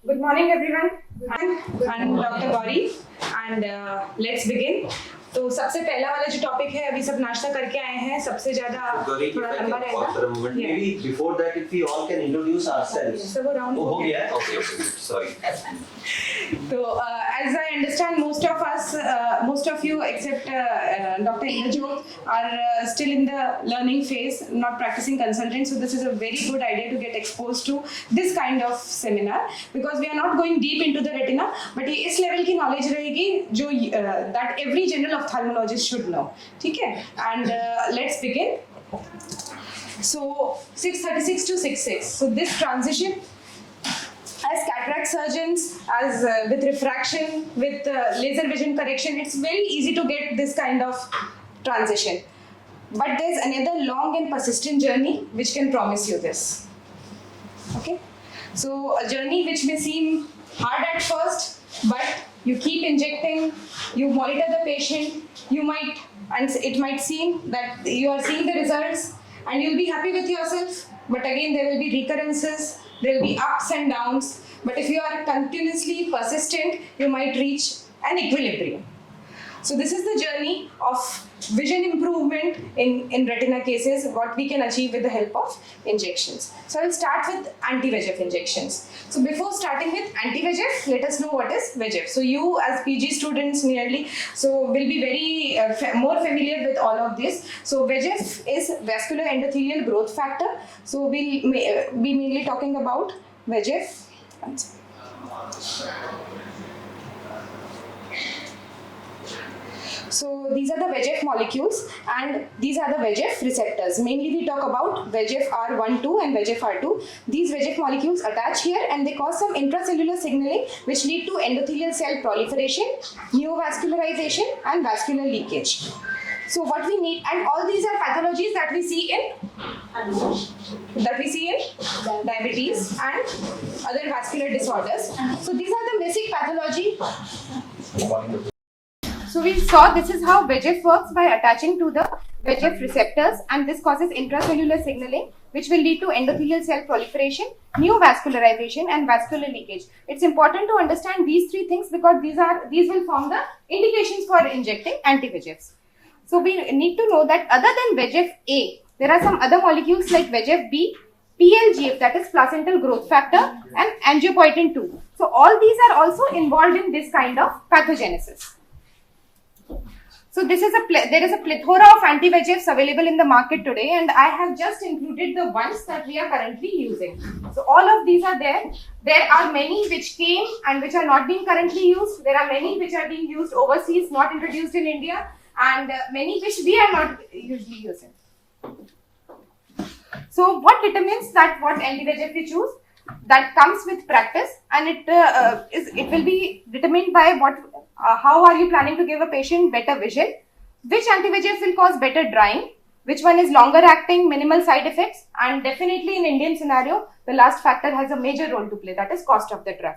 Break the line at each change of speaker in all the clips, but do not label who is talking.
Good morning, everyone. I'm Dr. Gauri, and let's begin. तो सबसे पहला वाला जो टॉपिक है, अभी सब नाश्ता करके आए हैं, सबसे ज्यादा थोड़ा लंबा रहेगा.
Maybe before that, if we all can introduce ourselves.
So वो round हो गया.
Okay, sorry.
So as I understand, most of you except Dr. Indrajot are still in the learning phase, not practicing consultant. So this is a very good idea to get exposed to this kind of seminar because we are not going deep into the retina, but ये इस level की knowledge रहेगी जो that every general ophthalmologist should know. ठीक है? And let's begin. So 636 to 66. So this transition. As cataract surgeons, as with refraction, with laser vision correction, it's very easy to get this kind of transition. But there's another long and persistent journey which can promise you this. Okay? So a journey which may seem hard at first, but you keep injecting, you monitor the patient, and it might seem that you are seeing the results and you'll be happy with yourself, but again there will be recurrences. There will be ups and downs, but if you are continuously persistent, you might reach an equilibrium. So this is the journey of vision improvement in retina cases, what we can achieve with the help of injections. So I will start with anti-VEGF injections. So before starting with anti-VEGF, let us know what is VEGF. So you as PG students nearly, so will be very more familiar with all of this. So VEGF is vascular endothelial growth factor. So we'll be mainly talking about VEGF. So these are the VEGF molecules and these are the VEGF receptors. Mainly we talk about VEGF R12 and VEGF R2. These VEGF molecules attach here and they cause some intracellular signaling which lead to endothelial cell proliferation, neovascularization and vascular leakage. So what we need, and all these are pathologies that we see in diabetes and other vascular disorders. So these are the basic pathology. So we saw this is how VEGF works by attaching to the VEGF receptors, and this causes intracellular signaling which will lead to endothelial cell proliferation, neovascularization and vascular leakage. It's important to understand these three things because these will form the indications for injecting anti-VEGFs. So we need to know that other than VEGF-A, there are some other molecules like VEGF-B, PLGF, that is placental growth factor, and angiopoietin-2. So all these are also involved in this kind of pathogenesis. So there is a plethora of anti-VEGFs available in the market today, and I have just included the ones that we are currently using. So all of these are there. There are many which came and which are not being currently used. There are many which are being used overseas, not introduced in India, and many which we are not usually using. So what determines that what anti-VEGF we choose? That comes with practice, and it will be determined by how are you planning to give a patient better vision, which anti-VEGF will cause better drying, which one is longer acting, minimal side effects, and definitely in Indian scenario, the last factor has a major role to play, that is cost of the drug.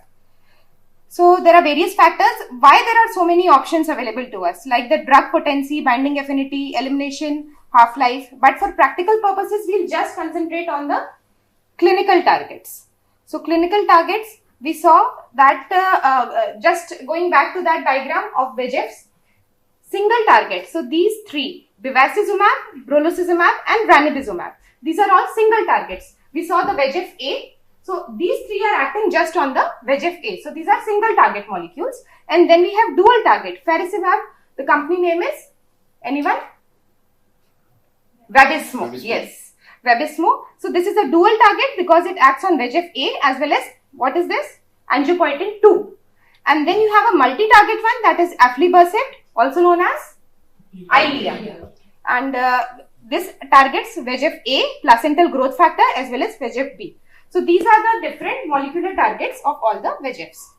So there are various factors why there are so many options available to us, like the drug potency, binding affinity, elimination, half-life, but for practical purposes, we'll just concentrate on the clinical targets. So clinical targets, we saw that just going back to that diagram of VEGFs, single target. So these three, bevacizumab, brolucizumab and ranibizumab, these are all single targets. We saw the VEGF-A. So these three are acting just on the VEGF-A. So these are single target molecules. And then we have dual target. Faricimab, the company name is, anyone? Vabysmo. Yes. Vabysmo. So this is a dual target because it acts on VEGF-A as well as, what is this? Angiopoietin-2. And then you have a multi-target one, that is aflibercept, also known as Eylea. And this targets VEGF-A, placental growth factor, as well as VEGF-B. So these are the different molecular targets of all the VEGFs.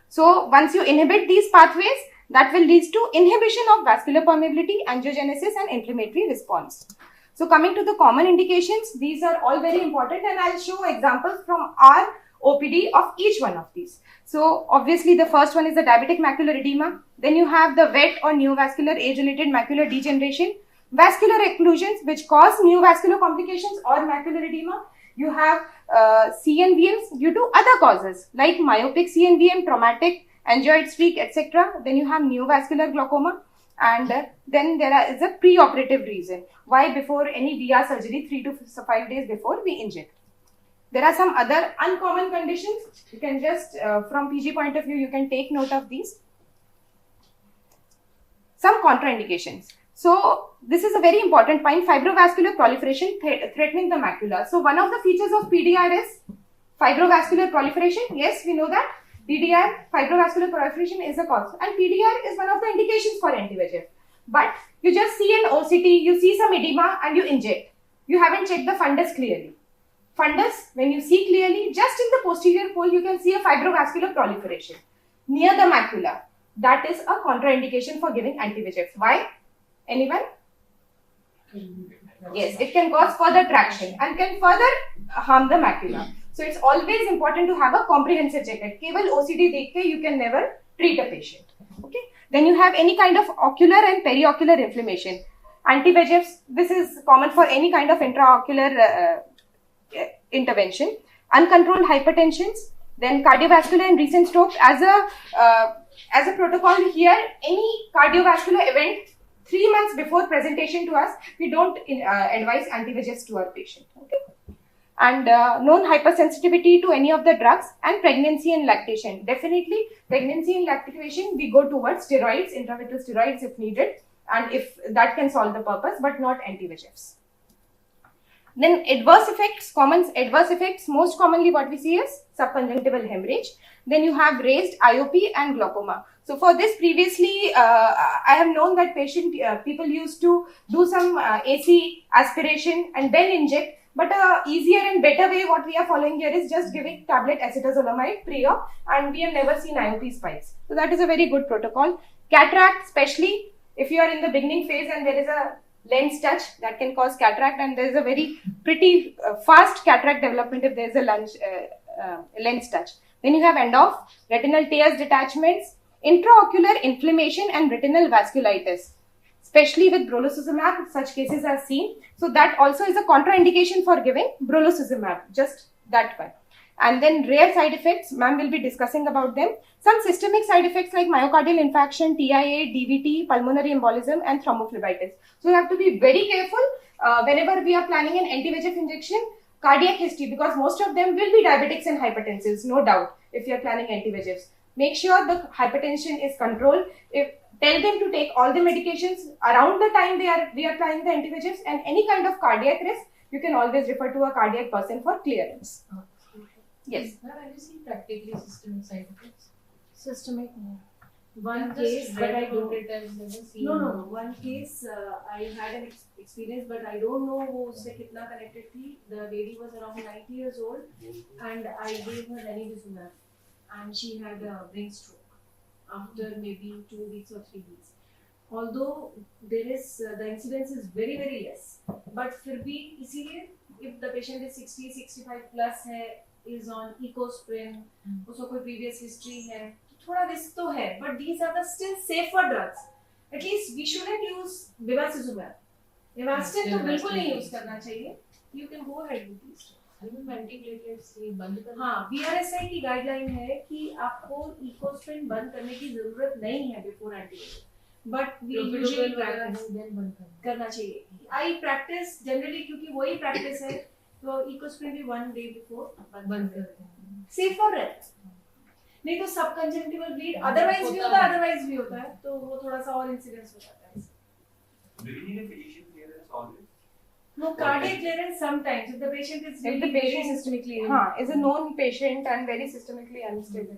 So once you inhibit these pathways, that will lead to inhibition of vascular permeability, angiogenesis and inflammatory response. So coming to the common indications, these are all very important, and I'll show examples from our OPD of each one of these. So obviously the first one is the diabetic macular edema. Then you have the wet or neovascular age-related macular degeneration, vascular occlusions which cause neovascular complications or macular edema. You have CNVMs due to other causes like myopic CNVM, traumatic, angioid streak, etc. Then you have neovascular glaucoma, and then there is a pre-operative reason why before any VR surgery 3 to 5 days before we inject. There are some other uncommon conditions. You can just from PG point of view you can take note of these. Some contraindications. So this is a very important point, fibrovascular proliferation threatening the macula. So one of the features of PDR is fibrovascular proliferation. Yes, we know that PDR, fibrovascular proliferation is a cause, and PDR is one of the indications for anti-VEGF. But you just see an OCT, you see some edema and you inject. You haven't checked the fundus clearly. Fundus, when you see clearly, just in the posterior pole you can see a fibrovascular proliferation near the macula. That is a contraindication for giving anti-VEGF. Why? Anyone? Yes, it can cause further traction and can further harm the macula. So it's always important to have a comprehensive checkup. Keval OCD dekh ke you can never treat a patient. Okay. Then you have any kind of ocular and periocular inflammation. Anti-VEGFs, this is common for any kind of intraocular intervention. Uncontrolled hypertensions, then cardiovascular and recent strokes. As a protocol here, any cardiovascular event 3 months before presentation to us, we don't advise anti-VEGFs to our patient. Okay? And known hypersensitivity to any of the drugs, and pregnancy and lactation. Definitely, pregnancy and lactation, we go towards steroids, intravitreal steroids if needed, and if that can solve the purpose, but not anti-VEGFs. Then adverse effects, most commonly what we see is subconjunctival hemorrhage. Then you have raised IOP and glaucoma. So for this previously, I have known that people used to do some AC aspiration and then inject. But a easier and better way what we are following here is just giving tablet acetazolamide pre-op, and we have never seen IOP spikes. So that is a very good protocol. Cataract, especially if you are in the beginning phase and there is a lens touch, that can cause cataract, and there is a very pretty fast cataract development if there is a lens touch. Then you have end-off, retinal tears detachments, intraocular inflammation and retinal vasculitis. Especially with brolucizumab, such cases are seen. So that also is a contraindication for giving brolucizumab, just that one. And then rare side effects, ma'am will be discussing about them. Some systemic side effects like myocardial infarction, TIA, DVT, pulmonary embolism and thrombophlebitis. So you have to be very careful whenever we are planning an anti-VEGF injection, cardiac history, because most of them will be diabetics and hypertensives, no doubt, if you are planning anti-VEGFs. Make sure the hypertension is controlled. Tell them to take all the medications around the time we are planning the anti-VEGFs, and any kind of cardiac risk, you can always refer to a cardiac person for clearance. Yes.
Have you seen practically systemic side effects?
Systemic, no.
One
case, but I don't.
I've never seen.
No. One case I had an experience, but I don't know who उससे कितना connected थी. The lady was around 90 years old, and I gave her ranibizumab, and she had a brain stroke after maybe 2 weeks or 3 weeks. Although there is the incidence is very very less, but फिर भी इसीलिए if the patient is 60-65 plus है, is on ecosprin, उसको कोई previous history है, थोड़ा risk तो है, but these are the still safer drugs. At least we shouldn't use bevacizumab. Avastin तो बिल्कुल नहीं use करना चाहिए. You can go ahead with these.
Even antiplatelets ये बंद करना.
हाँ, BRSI की guideline है कि आपको ecosprin बंद करने की जरूरत नहीं है before antiplatelet. But we usually practice
then बंद
करना चाहिए. I practice generally क्योंकि वही practice है, तो ecosprin भी 1 day before बंद करते हैं. Safer है. नहीं तो subconjunctival bleed otherwise भी होता है, तो वो थोड़ा सा और incidence हो जाता है.
Do you need a patient clearance always?
No, cardiac clearance sometimes if the patient is
If the patient
systemically
is a known patient and very systemically unstable.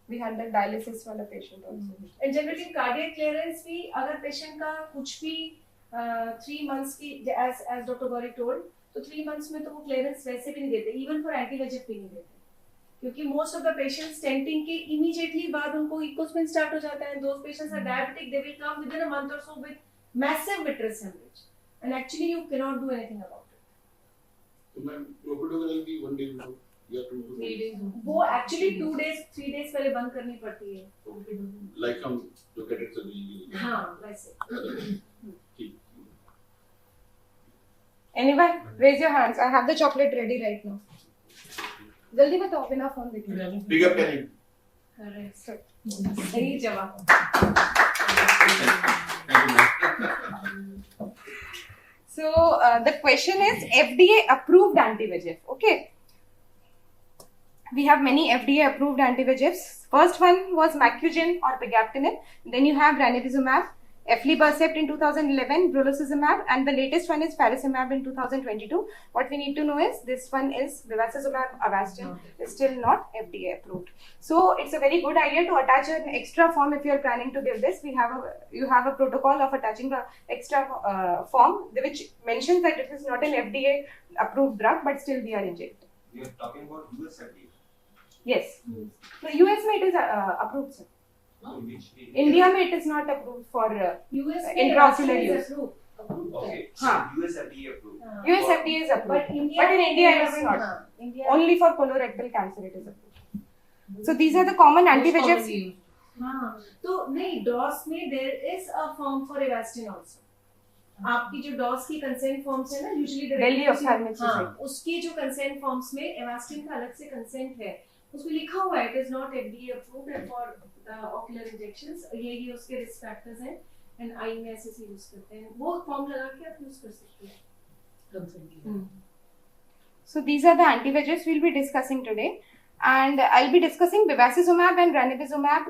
We had the dialysis वाला patient also.
And generally cardiac clearance भी अगर patient का कुछ भी 3 months की as Dr. Gauri told, तो 3 months में तो वो clearance वैसे भी नहीं देते, even for anti-VEGF भी नहीं देते, क्योंकि most of the patients stenting के immediately बाद उनको ecosprin start हो जाता है. Those patients are diabetic, they will come within a month or so with massive vitreous hemorrhage, and actually you cannot do anything about it.
तो ma'am प्रोपेडोग्राल की 1 day before या 2
3 days.
वो actually 2 days 3 days पहले बंद करनी पड़ती है.
like हम जो कैटेट सर्जरी.
हाँ, वैसे.
ठीक.
Anyone? Raise your hands. I have the chocolate ready right now. जल्दी बताओ बिना फोन देखे.
Big up Kenny.
Correct. सही जवाब.
Thank you.
So the question is FDA approved anti-VEGF. Okay. We have many FDA approved anti-VEGFs. First one was Macugen or Pegaptinib. Then you have Ranibizumab, Aflibercept in 2011, Brolucizumab, and the latest one is Faricimab in 2022. What we need to know is this one is Bevacizumab Avastin. Is still not FDA approved. So it's a very good idea to attach an extra form if you are planning to give this. You have a protocol of attaching an extra form which mentions that it is not an FDA approved drug, but still we are injecting.
We are talking about US FDA.
Yes. The US it is approved, sir.
In which area?
India it is not approved for
US
Intraocular
is
use.
approved.
Okay,
Huh.
so US FDA approved.
US FDA is approved.
But in
India it is not.
India.
Only for colorectal cancer it is approved. So these are the common anti-VEGFs.
हाँ, तो नहीं DOS में there is a form for Avastin also. आपकी जो DOS की consent forms है ना usually
Delhi Ophthalmic
हाँ
Society.
उसकी जो कंसेंट फॉर्म्स में Avastin का अलग से कंसेंट है उसमें लिखा हुआ है it is not FDA approved for the ocular injections ये उसके रिस्क फैक्टर्स हैं एंड आई में ऐसे से यूज करते हैं वो फॉर्म लगा के आप यूज कर सकते हैं.
So these are the anti-VEGFs we'll be discussing today, and I'll be discussing Bevacizumab and Ranibizumab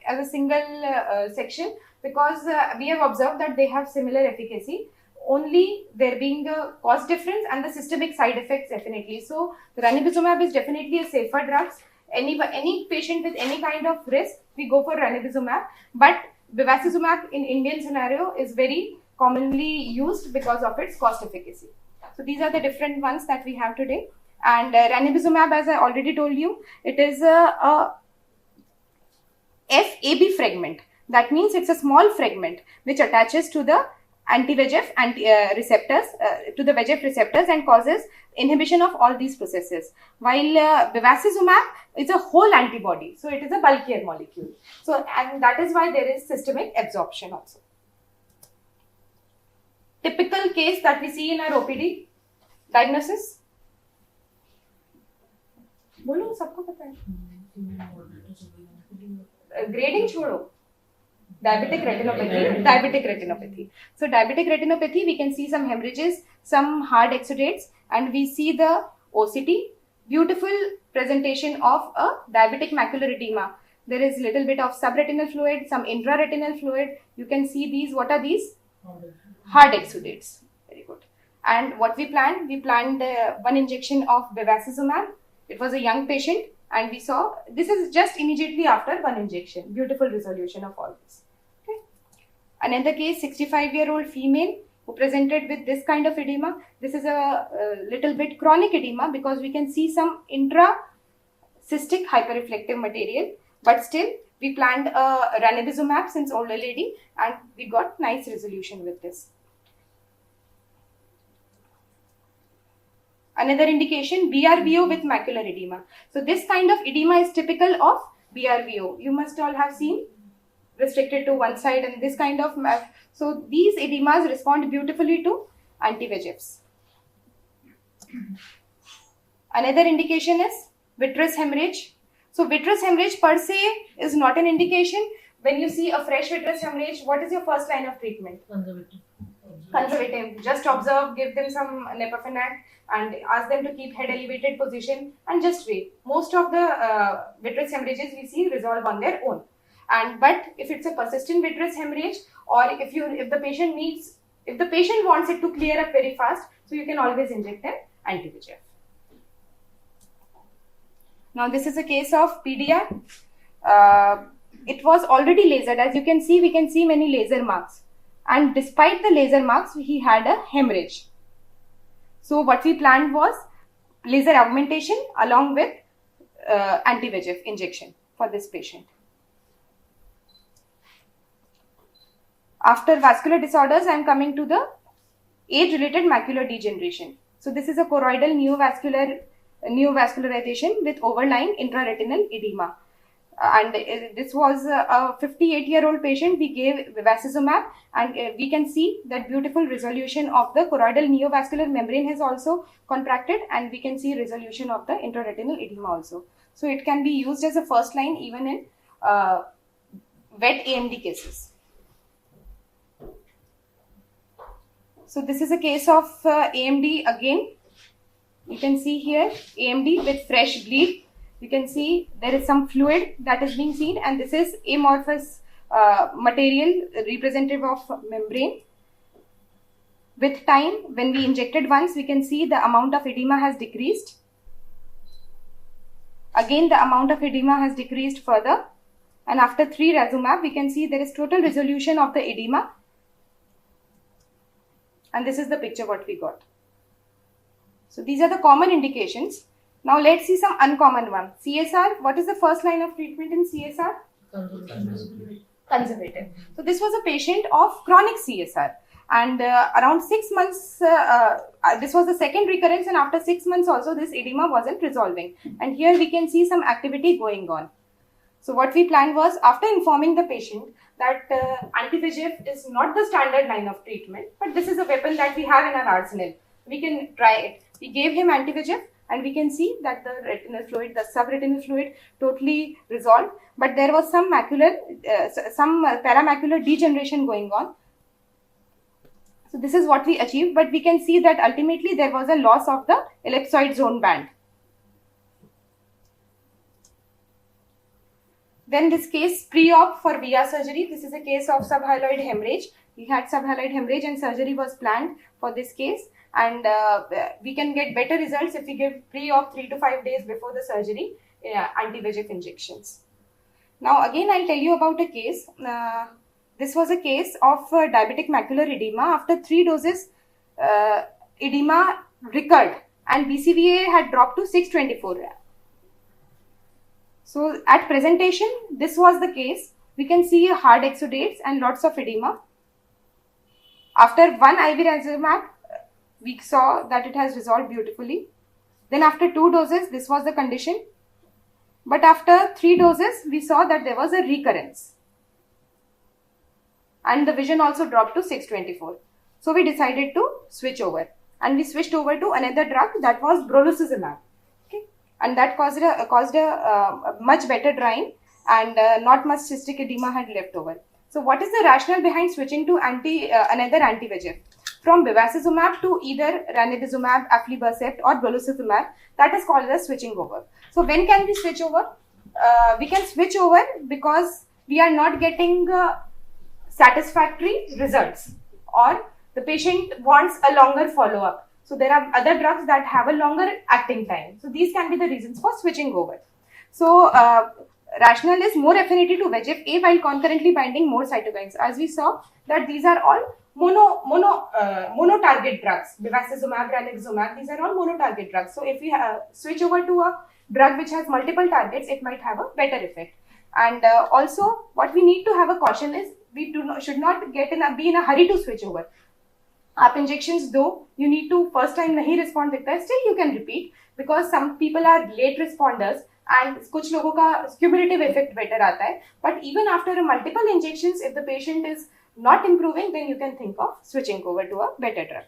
as a single section because we have observed that they have similar efficacy. Only there being the cost difference and the systemic side effects definitely. So Ranibizumab is definitely a safer drug. Any patient with any kind of risk, we go for Ranibizumab. But Bevacizumab in Indian scenario is very commonly used because of its cost efficacy. So these are the different ones that we have today. And Ranibizumab, as I already told you, it is a FAB fragment. That means it's a small fragment which attaches to the anti-VEGF receptors, to the VEGF receptors and causes inhibition of all these processes. While Bevacizumab is a whole antibody, so it is a bulkier molecule. So, and that is why there is systemic absorption also. Typical case that we see in our OPD, diagnosis. बोलो सबको पता है. Grading छोड़ो. Diabetic retinopathy. So diabetic retinopathy, we can see some hemorrhages, some hard exudates, and we see the OCT. Beautiful presentation of a diabetic macular edema. There is little bit of subretinal fluid, some intraretinal fluid. You can see these. What are these? Hard exudates. Very good. And what we planned one injection of Bevacizumab. It was a young patient, and we saw this is just immediately after one injection. Beautiful resolution of all this. Okay. Another case, 65-year-old female who presented with this kind of edema. This is a little bit chronic edema because we can see some intracystic hyperreflective material, but still we planned a Ranibizumab since older lady, and we got nice resolution with this. Another indication, BRVO with macular edema. So this kind of edema is typical of BRVO. You must all have seen, restricted to one side, and this kind of so these edemas respond beautifully to anti-VEGFs. Another indication is vitreous hemorrhage. So vitreous hemorrhage per se is not an indication. When you see a fresh vitreous hemorrhage, what is your first line of treatment? Conservative. Just observe, give them some Nepafenac and ask them to keep head elevated position and just wait. Most of the vitreous hemorrhages we see resolve on their own. But if it's a persistent vitreous hemorrhage, or if the patient wants it to clear up very fast, so you can always inject an anti-VEGF. Now this is a case of PDR. It was already lasered. As you can see, we can see many laser marks. And despite the laser marks, he had a hemorrhage. So what we planned was laser augmentation along with anti-VEGF injection for this patient. After vascular disorders, I am coming to the age-related macular degeneration. So this is a choroidal neovascularization with overlying intraretinal edema. and this was a 58-year-old patient. We gave bevacizumab, and we can see that beautiful resolution of the choroidal neovascular membrane has also contracted, and we can see resolution of the intraretinal edema also. So it can be used as a first line even in wet AMD cases. So this is a case of AMD again. You can see here AMD with fresh bleed. You can see there is some fluid that is being seen, and this is amorphous material representative of membrane. With time, when we injected once, we can see the amount of edema has decreased. Again, the amount of edema has decreased further, and after 3 razumab, we can see there is total resolution of the edema, and this is the picture what we got. So these are the common indications. Now let's see some uncommon one. CSR, what is the first line of treatment in CSR? Conservative. So this was a patient of chronic CSR, and around 6 months, this was the second recurrence, and after 6 months also this edema wasn't resolving, and here we can see some activity going on. So what we planned was, after informing the patient that anti-VEGF is not the standard line of treatment, but this is a weapon that we have in our arsenal, we can try it. We gave him anti-VEGF, and we can see that the retinal fluid, the subretinal fluid, totally resolved, but there was some macular, paramacular degeneration going on. So this is what we achieved, but we can see that ultimately there was a loss of the ellipsoid zone band. Then this case pre-op for VIA surgery. This is a case of subhyaloid hemorrhage. He had subhyaloid hemorrhage, and surgery was planned for this case. And we can get better results if we give pre-op 3 to 5 days before the surgery anti-VEGF injections. Now again I'll tell you about a case. This was a case of diabetic macular edema. After 3 doses, edema recurred, and BCVA had dropped to 624. So at presentation, this was the case. We can see hard exudates and lots of edema. After 1 IV ranibizumab, we saw that it has resolved beautifully. Then after 2 doses, this was the condition. But after 3 doses, we saw that there was a recurrence. And the vision also dropped to 624. So we decided to switch over. And we switched over to another drug, that was brolucizumab. Okay? And that caused a much better drying, and not much cystic edema had left over. So what is the rationale behind switching to another anti-VEGF? From bevacizumab to either ranibizumab, aflibercept, or brolucizumab, that is called as switching over. So when can we switch over? We can switch over because we are not getting satisfactory results, or the patient wants a longer follow-up. So there are other drugs that have a longer acting time. So these can be the reasons for switching over. So rationale is more affinity to VEGF-A while concurrently binding more cytokines. As we saw that these are all mono-target drugs. Bevacizumab, ranibizumab, these are all mono-target drugs. So if we switch over to a drug which has multiple targets, it might have a better effect. And also, what we need to have a caution is we should not be in a hurry to switch over. आप injections दो, you need to first time नहीं respond दिखता है, still you can repeat, because some people are late responders and कुछ लोगों का cumulative effect better आता है. But even after multiple injections, if the patient is not improving, then you can think of switching over to a better drug.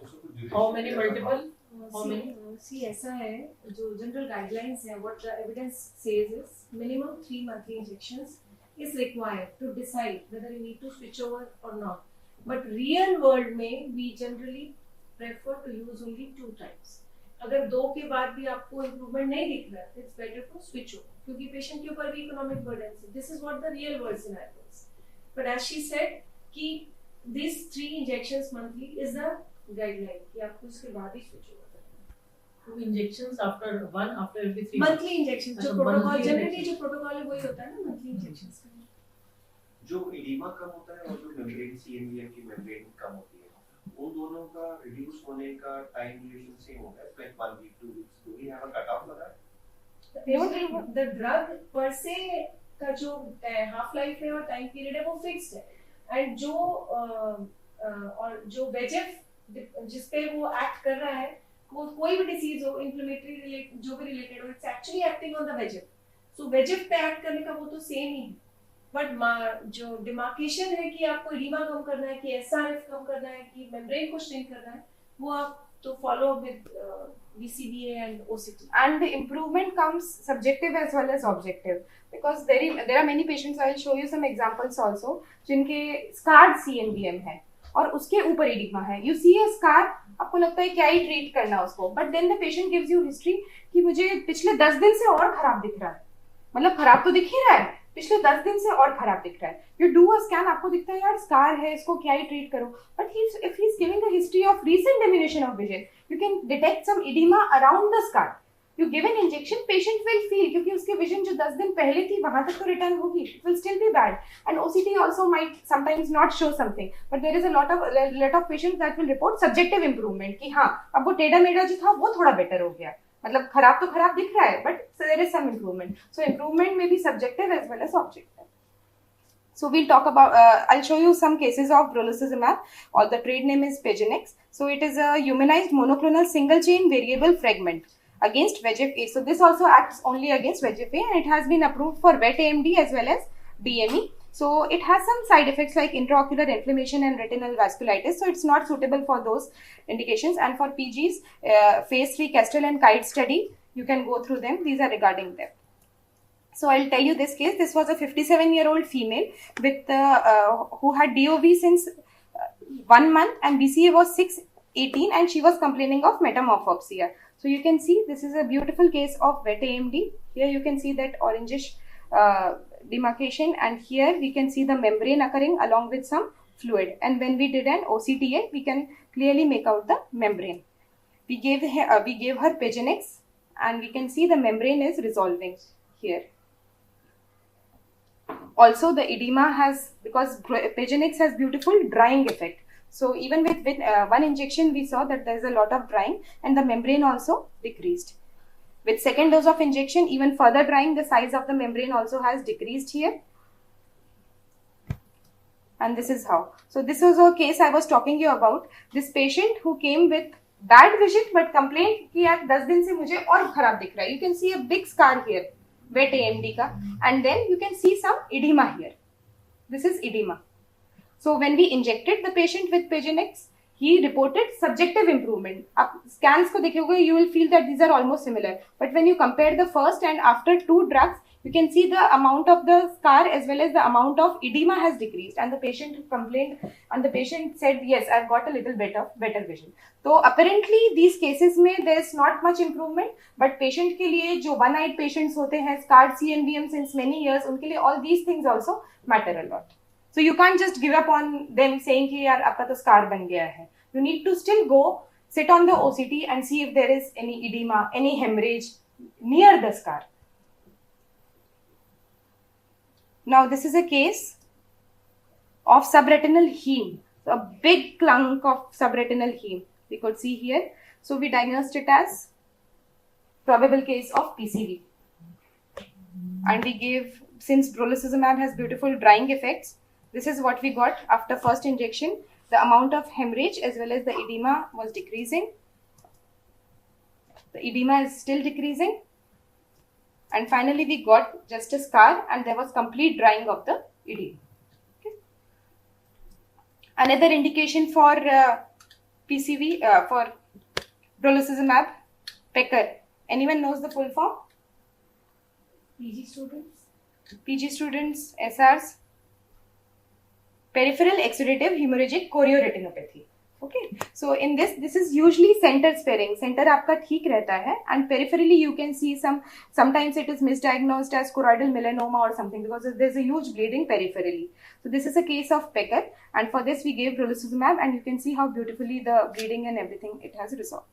How many multiple? How many?
See, ऐसा है, जो general guidelines है, what the evidence says is minimum 3 monthly injections is required to decide whether you need to switch over or not. But real world में we generally prefer to use only 2 times. अगर 2 के बाद भी आपको improvement नहीं दिख रहा है, it's better to switch over, क्योंकि patient के ऊपर भी economic burden है. This is what the real world scenario is. But as she said, कि these 3 injections monthly is the guideline, कि आपको उसके बाद ही switch over करना है.
2 injections after every 3 months.
Monthly injections, जो protocol generally जो protocol है वही होता है ना, monthly injections का.
जो एडिमा कम होता है और जो मेम्ब्रेन सीएमईएम की मेम्ब्रेन कम होती है, वो दोनों का रिड्यूस होने का टाइम ड्यूरेशन सेम होता है, like 1 week, 2 weeks. Do we have a cut off for that?
The drug per se का जो half life है और time period है वो fixed है, and जो VEGF जिस पे वो act कर रहा है, वो कोई भी disease हो, inflammatory related जो भी related हो, it's actually acting on the VEGF. So VEGF पे एक्ट करने का वो तो सेम ही, बट जो डिमार्केशन है कि आपको एडिमा कम करना है, कि एसआरएफ कम करना है, कि मेम्ब्रेन को श्रिंक करना है, वो आप तो follow with BCBA and OCT.
And the improvement comes subjective as well as objective, because there are many patients, I will show you some examples also, जिनके scarred CNVM है और उसके ऊपर edema है. You see a scar, आपको लगता है क्या ही treat करना उसको, but then the patient gives you history कि मुझे पिछले 10 दिन से और खराब दिख रहा है, मतलब खराब तो दिख ही रहा है, पिछले 10 दिन से और खराब दिख रहा है. You do a scan, आपको दिखता है यार स्कार है, इसको क्या ही ट्रीट करो, but if he's giving a history of recent diminution of vision, you can detect some edema around the scar. You give an injection, patient will feel, क्योंकि उसकी vision जो 10 दिन पहले थी वहां तक तो return होगी, it will still be bad, and OCT also might sometimes not show something, but there is a lot of patients that will report subjective improvement कि हाँ अब वो टेढ़ा मेढ़ा जो था वो थोड़ा better हो गया, मतलब खराब तो खराब दिख रहा है, but there is some improvement. So improvement may be subjective as well as objective. So we'll talk about, I'll show you some cases of brolucizumab, or the trade name is Pegenex. So it is a humanized monoclonal single chain variable fragment against VEGF-A. So this also acts only against VEGF-A, and it has been approved for wet AMD as well as DME. So it has some side effects like intraocular inflammation and retinal vasculitis. So it's not suitable for those indications. And for PGs, phase 3 Kestrel and Kite study, you can go through them. These are regarding them. So I'll tell you this case. This was a 57-year-old female with who had DOV since 1 month, and BCA was 618, and she was complaining of metamorphopsia. So you can see this is a beautiful case of wet AMD. Here you can see that orangish demarcation, and here we can see the membrane occurring along with some fluid. And when we did an OCTA, we can clearly make out the membrane. We gave her Pegenex, and we can see the membrane is resolving here. Also, the edema has, because Pegenex has beautiful drying effect. So even with one injection, we saw that there is a lot of drying, and the membrane also decreased. With second dose of injection, even further drying, the size of the membrane also has decreased here. And this is how. So this was a case I was talking you about. This patient who came with bad vision but complained कि यार 10 दिन से मुझे और खराब दिख रहा है. You can see a big scar here, wet AMD का, and then you can see some edema here. This is edema. So when we injected the patient with Pegenex, he reported subjective improvement. आप scans को देखोगे, you will feel that these are almost similar. But when you compare the first and after 2 drugs, you can see the amount of the scar as well as the amount of edema has decreased. And the patient complained, and the patient said, yes, I've got a little bit of better vision. So apparently these cases में there is not much improvement, but patient के लिए जो one-eyed patients होते हैं, scarred CNVM since many years, उनके लिए all these things also matter a lot. So you can't just give up on them saying कि यार आपका तो scar बन गया है. You need to still go sit on the OCT and see if there is any edema, any hemorrhage near the scar. Now this is a case of subretinal heme, so a big clunk of subretinal heme we could see here. So we diagnosed it as probable case of PCV, and we gave, since brolucizumab has beautiful drying effects, this is what we got after first injection. The amount of hemorrhage as well as the edema was decreasing. The edema is still decreasing. And finally, we got just a scar, and there was complete drying of the edema. Okay. Another indication for PCV, for brolucizumab, PECR. Anyone knows the full form?
PG students?
PG students, SRs. Peripheral exudative hemorrhagic chorioretinopathy. Okay, so in this is usually center sparing. Center आपका ठीक रहता है, and peripherally you can see sometimes it is misdiagnosed as choroidal melanoma or something because there's a huge bleeding peripherally. So this is a case of PECR, and for this we gave brolucizumab, and you can see how beautifully the bleeding and everything it has resolved.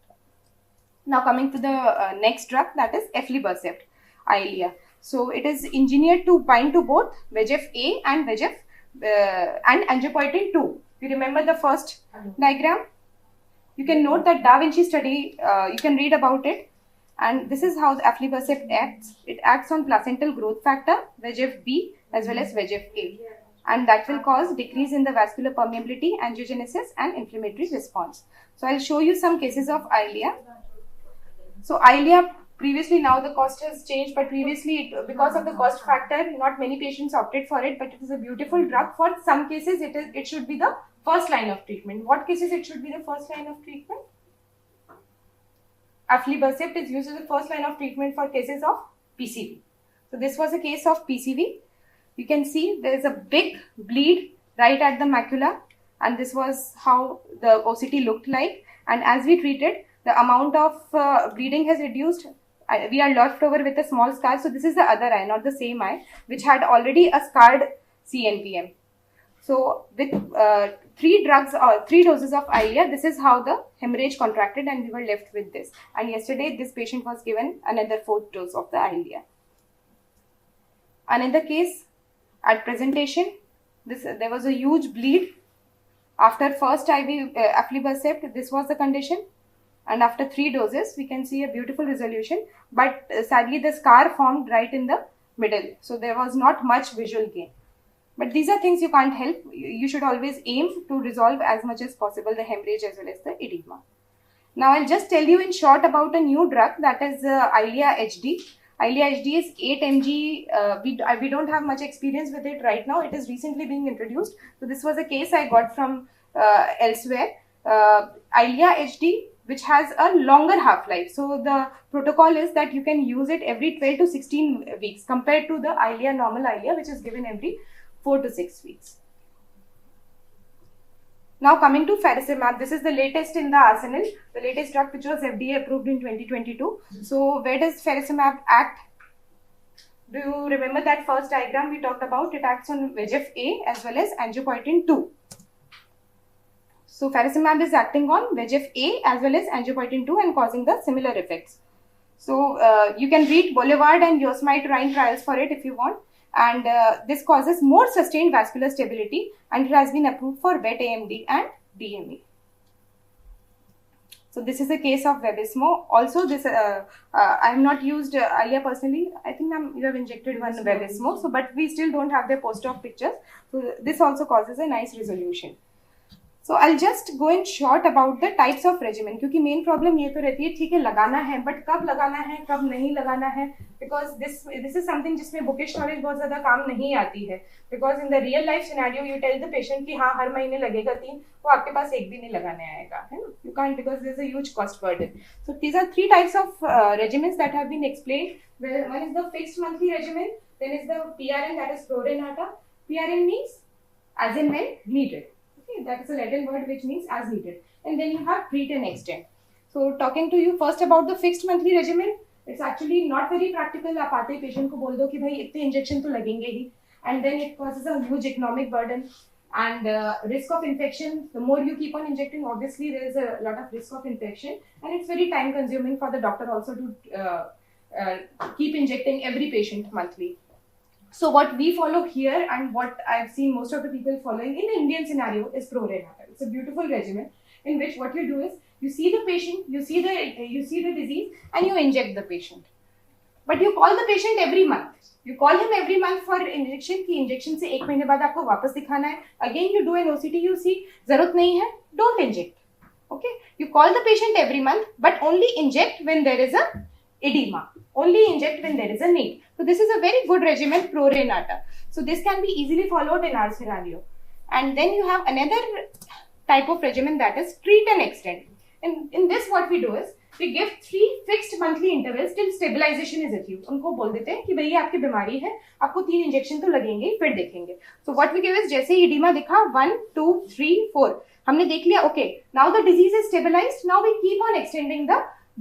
Now coming to the next drug, that is aflibercept, Eylea. So it is engineered to bind to both VEGF-A and VEGF and angiopoietin 2. You remember the first diagram? You can note that Da Vinci study, you can read about it. And this is how the aflibercept acts. It acts on placental growth factor, VEGF-B as well as VEGF-A. And that will cause decrease in the vascular permeability, angiogenesis and inflammatory response. So I'll show you some cases of Eylea. So Eylea Previously, now the cost has changed, but previously, because of the cost factor, not many patients opted for it. But it is a beautiful drug. For some cases, it should be the first line of treatment. What cases it should be the first line of treatment? Aflibercept is used as the first line of treatment for cases of PCV. So this was a case of PCV. You can see there is a big bleed right at the macula, and this was how the OCT looked like. And as we treated, the amount of bleeding has reduced. We are left over with a small scar. So this is the other eye, not the same eye, which had already a scarred CNVM. So with 3 drugs or 3 doses of Eylea, this is how the hemorrhage contracted, and we were left with this. And yesterday, this patient was given another 4th dose of the Eylea. Another case at presentation, there was a huge bleed after first IV aflibercept. This was the condition. And after 3 doses, we can see a beautiful resolution, but sadly the scar formed right in the middle. So there was not much visual gain. But these are things you can't help. You should always aim to resolve as much as possible the hemorrhage as well as the edema. Now I'll just tell you in short about a new drug, that is Eylea HD. Eylea HD is 8 mg. We don't have much experience with it right now. It is recently being introduced. So this was a case I got from elsewhere. Eylea HD, which has a longer half-life. So the protocol is that you can use it every 12 to 16 weeks compared to the Eylea, normal Eylea, which is given every 4 to 6 weeks. Now coming to faricimab, this is the latest in the arsenal, the latest drug which was FDA approved in 2022. So where does faricimab act? Do you remember that first diagram we talked about? It acts on VEGF-A as well as angiopoietin 2. So faricimab is acting on VEGF-A as well as angiopoietin 2 and causing the similar effects. So you can read Boulevard and Yosemite-Rhine trials for it if you want. And this causes more sustained vascular stability, and it has been approved for wet AMD and DME. So this is a case of Vabysmo. Also, this I have not used Eylea personally. I think you have injected one Vabysmo. So, but we still don't have the post-op pictures. So this also causes a nice resolution. So I'll just go in short about the types of regimen, क्योंकि main problem ये तो रहती है, ठीक है लगाना है, but कब लगाना है, कब नहीं लगाना है, because this is something जिसमें bookish knowledge बहुत ज़्यादा काम नहीं आती है, because in the real life scenario you tell the patient कि हाँ हर महीने लगेगा 3, वो आपके पास एक भी नहीं लगाने आएगा, है ना? You can't, because there's a huge cost burden. So these are 3 types of regimens that have been explained. Where one is the fixed monthly regimen, then is the PRN, that is pro rata. PRN means as and when needed. That is a Latin word which means as needed. And then you have treat and extend. So talking to you first about the fixed monthly regimen, it's actually not very practical. आप आते ही patient को बोल दो कि भाई इतने injection तो लगेंगे ही, and then it causes a huge economic burden and risk of infection. The more you keep on injecting, obviously there is a lot of risk of infection, and it's very time consuming for the doctor also to keep injecting every patient monthly. So what we follow here and what I've seen most of the people following in the Indian scenario is pro rata. It's a beautiful regimen in which what you do is you see the patient, you see the disease, and you inject the patient. But you call the patient every month. You call him every month for injection. कि injection से 1 महीने बाद आपको वापस दिखाना है. Again you do an OCT. You see जरूरत नहीं है. Don't inject. Okay. You call the patient every month, but only inject when there is a edema. Only inject when there is a need. So this is a very good regimen, pro rata. So this can be easily followed in our scenario. And then you have another type of regimen, that is treat and extend. In this what we do is we give 3 fixed monthly intervals till stabilization is achieved. उनको बोल देते हैं कि भैया आपकी बीमारी है, आपको 3 इंजेक्शन तो लगेंगे, फिर देखेंगे. So what we give is जैसे ही edema दिखा 1, 2, 3, 4 हमने देख लिया. Okay, now the disease is stabilized. Now we keep on extending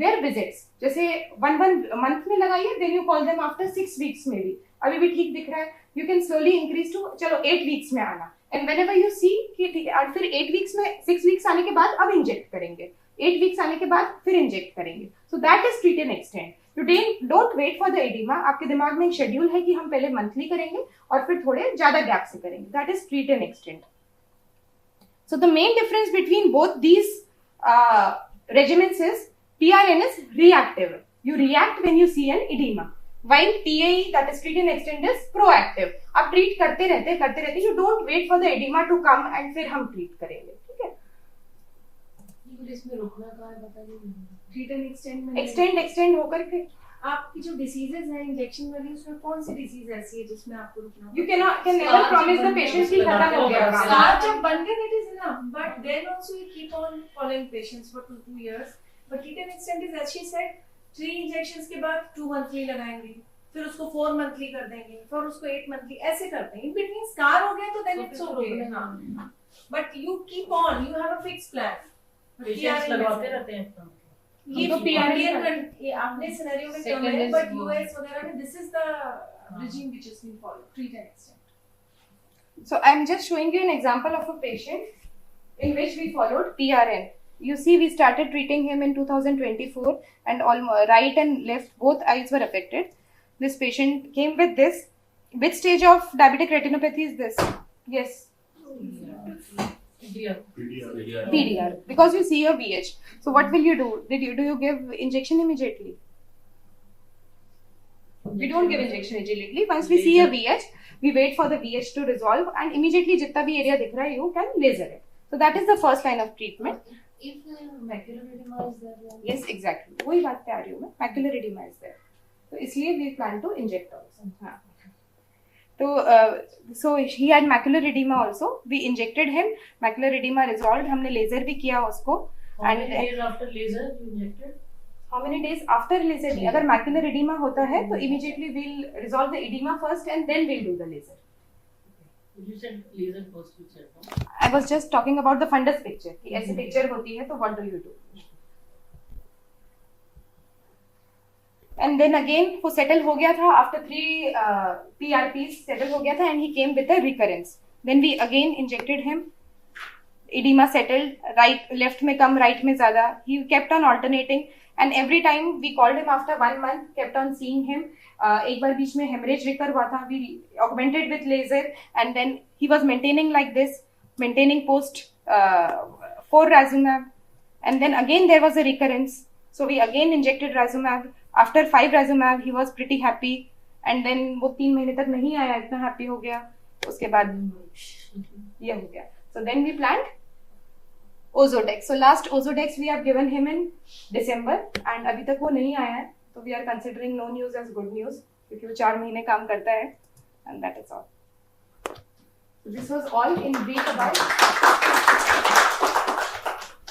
their visits. जैसे 1 month में लगाइए, then you call them after 6 weeks में भी अभी भी ठीक दिख रहा है, you can slowly increase to चलो 8 weeks में आना. And whenever you see कि ठीक है, और फिर 8 weeks में 6 weeks आने के बाद अब इंजेक्ट करेंगे, 8 weeks आने के बाद फिर इंजेक्ट करेंगे. So that is treat and extend. You don't wait for the edema. आपके दिमाग में एक शेड्यूल है कि हम पहले मंथली करेंगे और फिर थोड़े ज्यादा गैप से करेंगे. That is treat and extend. So the main difference between both these regimens is PRN is reactive. You react when you see an edema. While TAE, that is treat and extend, is proactive. आप treat करते रहते. You don't wait for the edema to come and फिर हम treat करेंगे. ठीक है?
इसमें रुकना कहाँ है बताइए.
treat and extend में
Extend होकर के
आपकी जो डिसीजेज हैं इंजेक्शन वाली उसमें कौन सी डिसीज ऐसी है जिसमें आपको रुकना होगा?
You can never promise the patient कि खत्म हो गया काम.
Scar जब बन गए that is enough, but then also you keep on following patients for 2 years. But treat and extend is as she said, 3 injections के बाद 2 monthly लगाएंगे, फिर उसको 4 monthly कर देंगे, फिर उसको 8 monthly ऐसे करते हैं. In between scar हो गया तो then it's okay. हाँ. But you keep on, you have a fixed plan.
Patients लगवाते रहते हैं अपना.
ये
तो PRN
ये आपने सिनेरियो में कम है, but US वगैरह में this is the regime which is being followed. Treat and extend.
So I'm just showing you an example of a patient in which we followed PRN. You see, we started treating him in 2024, and almost right and left both eyes were affected. This patient came with this. Which stage of diabetic retinopathy is this? Yes,
Dear.
PDR. Because you see a VH. So what will you do? Do you give injection immediately? We don't give injection immediately. Once we see a VH, we wait for the VH to resolve, and immediately जितना भी area दिख रहा है, you can laser it. So that is the first line of treatment.
If macular edema is there, then
Yes, exactly. वही बात पे आ रही हूँ मैं. Macular edema is there. तो इसलिए we plan to inject also. हाँ. तो so he had macular edema also. We injected him. Macular edema resolved. हमने laser भी किया उसको.
How many days after laser you injected?
How many days after laser? अगर macular edema होता है तो immediately we'll resolve the edema first and then we'll do the laser.
You said laser first. You said no.
I was just talking about the fundus picture. कि ऐसी picture होती है तो what do you do? And then again वो settle हो गया था after 3 PRPs settle हो गया था and he came with a recurrence. Then we again injected him. Edema settled, right left में कम, right में ज़्यादा. He kept on alternating and every time we called him after 1 month, kept on seeing him. एक बार बीच में hemorrhage recur हुआ था. We augmented with laser and then he was maintaining like this, maintaining post 4 Razumab, and then again there was a recurrence. So we again injected Razumab. After 5 Razumab, he was pretty happy, and then वो 3 महीने तक नहीं आया, इतना happy हो गया. उसके बाद ये हो गया. So then we planned Ozodex. So last Ozodex we have given him in December, and अभी तक वो नहीं आया है. So we are considering no news as good news क्योंकि वो 4 महीने काम करता है, and that is all. So this was all in brief about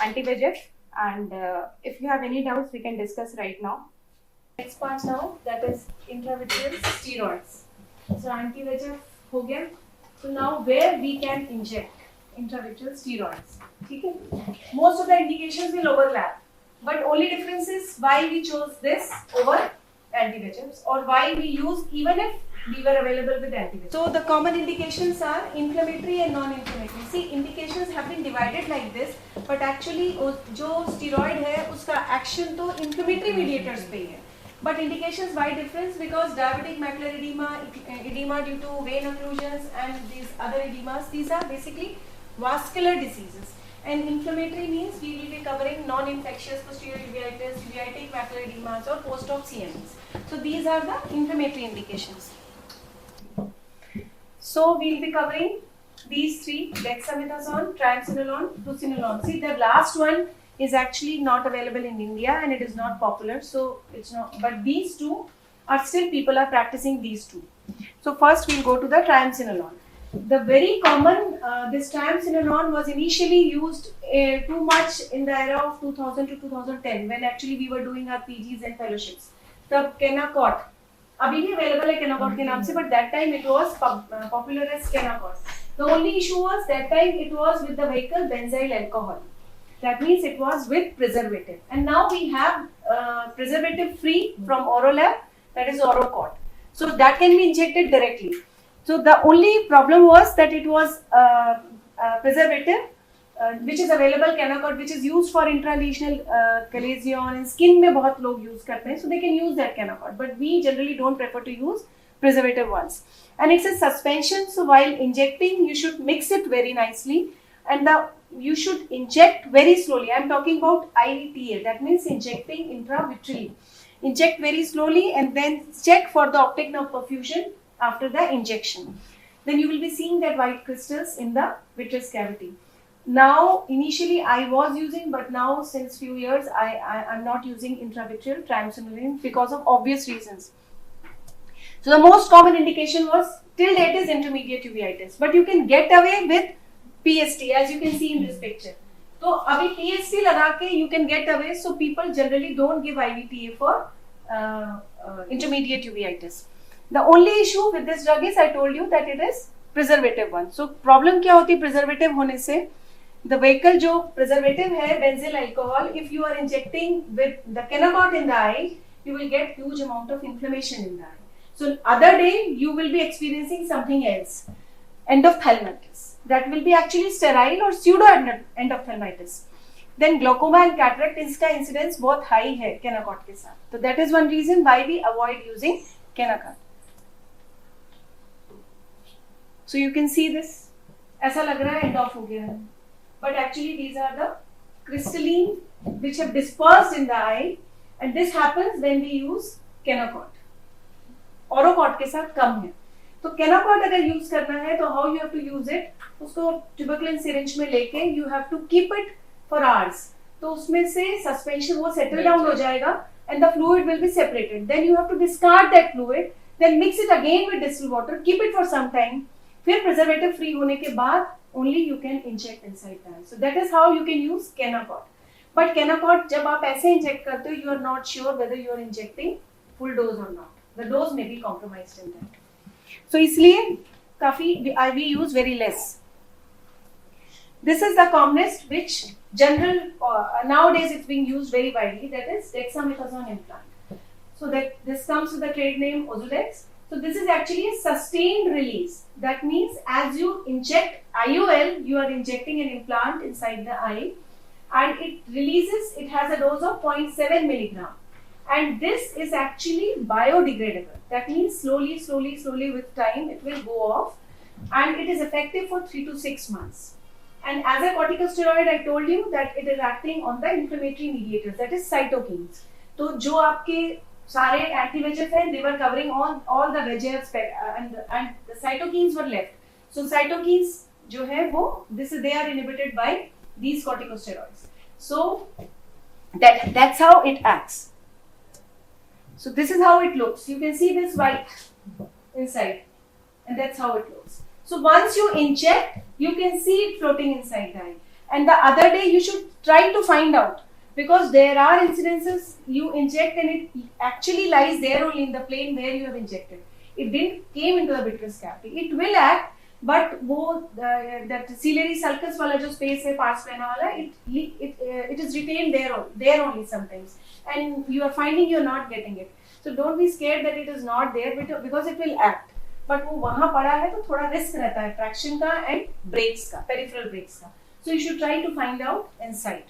anti-VEGF, and if you have any doubts, we can discuss right now.
next part now, that is intravitreal steroids. So anti-VEGF हो गया. So now where we can inject intravitreal steroids. ठीक है? Most of the indications will overlap, but only difference is why we chose this over anti-VEGFs or why we use even if we were available with anti-VEGF. So the common indications are inflammatory and non-inflammatory. See, indications have been divided like this, but actually जो steroid है उसका action तो inflammatory mediators पे ही है. But indications why difference? Because diabetic macular edema, edema due to vein occlusions and these other edemas, these are basically vascular diseases. And inflammatory means we will be covering non-infectious posterior uveitis, uveitic macular edemas or post-op CMEs. So these are the inflammatory indications. So we'll be covering these 3: dexamethasone, triamcinolone, fluocinolone. See, the last one is actually not available in India and it is not popular, so it's not, but these two are still, people are practicing these two. So first we'll go to the triamcinolone. The very common, this triamcinolone was initially used too much in the era of 2000 to 2010 when actually we were doing our PGs and fellowships. The Kenacort, abhi bhi available hai Kenacort ke naam se, but that time it was popular as Kenacort. The only issue was that time it was with the vehicle benzyl alcohol. That means it was with preservative. And now we have preservative free from Orolab, that is Orocort. So that can be injected directly. So the only problem was that it was preservative which is available, Kenacort, which is used for intralesional chalazion and skin में बहुत लोग use करते हैं, so they can use that Kenacort. But we generally don't prefer to use preservative ones. And it's a suspension, so while injecting, you should mix it very nicely, and you should inject very slowly. I am talking about IVTA, that means injecting intravitreally. Inject very slowly and then check for the optic nerve perfusion after the injection. Then you will be seeing that white crystals in the vitreous cavity. Now, initially I was using, but now since few years I'm not using intravitreal triamcinolone because of obvious reasons. So the most common indication was till date is intermediate uveitis, but you can get away with PST as you can see in this picture. So abhi PST laga ke you can get away. So people generally don't give IVTA for intermediate uveitis. The only issue with this drug is I told you that it is preservative one. So problem क्या होती है preservative होने से? The vehicle जो preservative है benzyl alcohol, if you are injecting with the Kenacort in the eye, you will get huge amount of inflammation in the eye. So other day you will be experiencing something else, endophthalmitis. That will be actually sterile or pseudo endophthalmitis. Then glaucoma and cataract इसका incidence बहुत high है Kenacort के साथ. So that is one reason why we avoid using Kenacort. So you can see this. ऐसा लग रहा है end off हो गया है. But actually these are the crystalline which have dispersed in the eye, and this happens when we use Kenacort. Orocort के साथ कम है. तो Kenacort अगर use करना है तो how you have to use it? उसको tuberculin syringe में लेके you have to keep it for hours. तो उसमें से suspension वो settle down हो जाएगा and the fluid will be separated. Then you have to discard that fluid, then mix it again with distilled water, keep it for some time. फिर preservative free होने के बाद only you can inject inside the eye. So that is how you can use Kenacort. But Kenacort जब आप ऐसे inject करते हो, you are not sure whether you are injecting full dose or not. The dose may be compromised in that. So इसलिए काफी we use very less. This is the commonest which general nowadays it's being used very widely. That is dexamethasone implant. So that this comes with the trade name Ozurdex. So this is actually a sustained release. That means as you inject IOL, you are injecting an implant inside the eye, and it releases. It has a dose of 0.7 milligram, and this is actually biodegradable. That means slowly with time it will go off, and it is effective for 3 to 6 months. And as a corticosteroid, I told you that it is acting on the inflammatory mediators, that is cytokines. तो जो आपके सारे anti-VEGF हैं, they were covering on all the VEGF and the cytokines were left. So cytokines जो है वो they are inhibited by these corticosteroids. So that's how it acts. So this is how it looks. You can see this white inside, and that's how it looks. So once you inject, you can see it floating inside the eye. And the other day you should try to find out, because there are incidences you inject and it actually lies there only in the plane where you have injected. It didn't came into the vitreous cavity. It will act, but वो that ciliary sulcus वाला जो space है pars plana वाला, it is retained there only sometimes, and you are finding you are not getting it. So don't be scared that it is not there because it will act. But वो वहाँ पड़ा है तो थोड़ा risk रहता है traction का and breaks का, peripheral breaks का. So you should try to find out inside.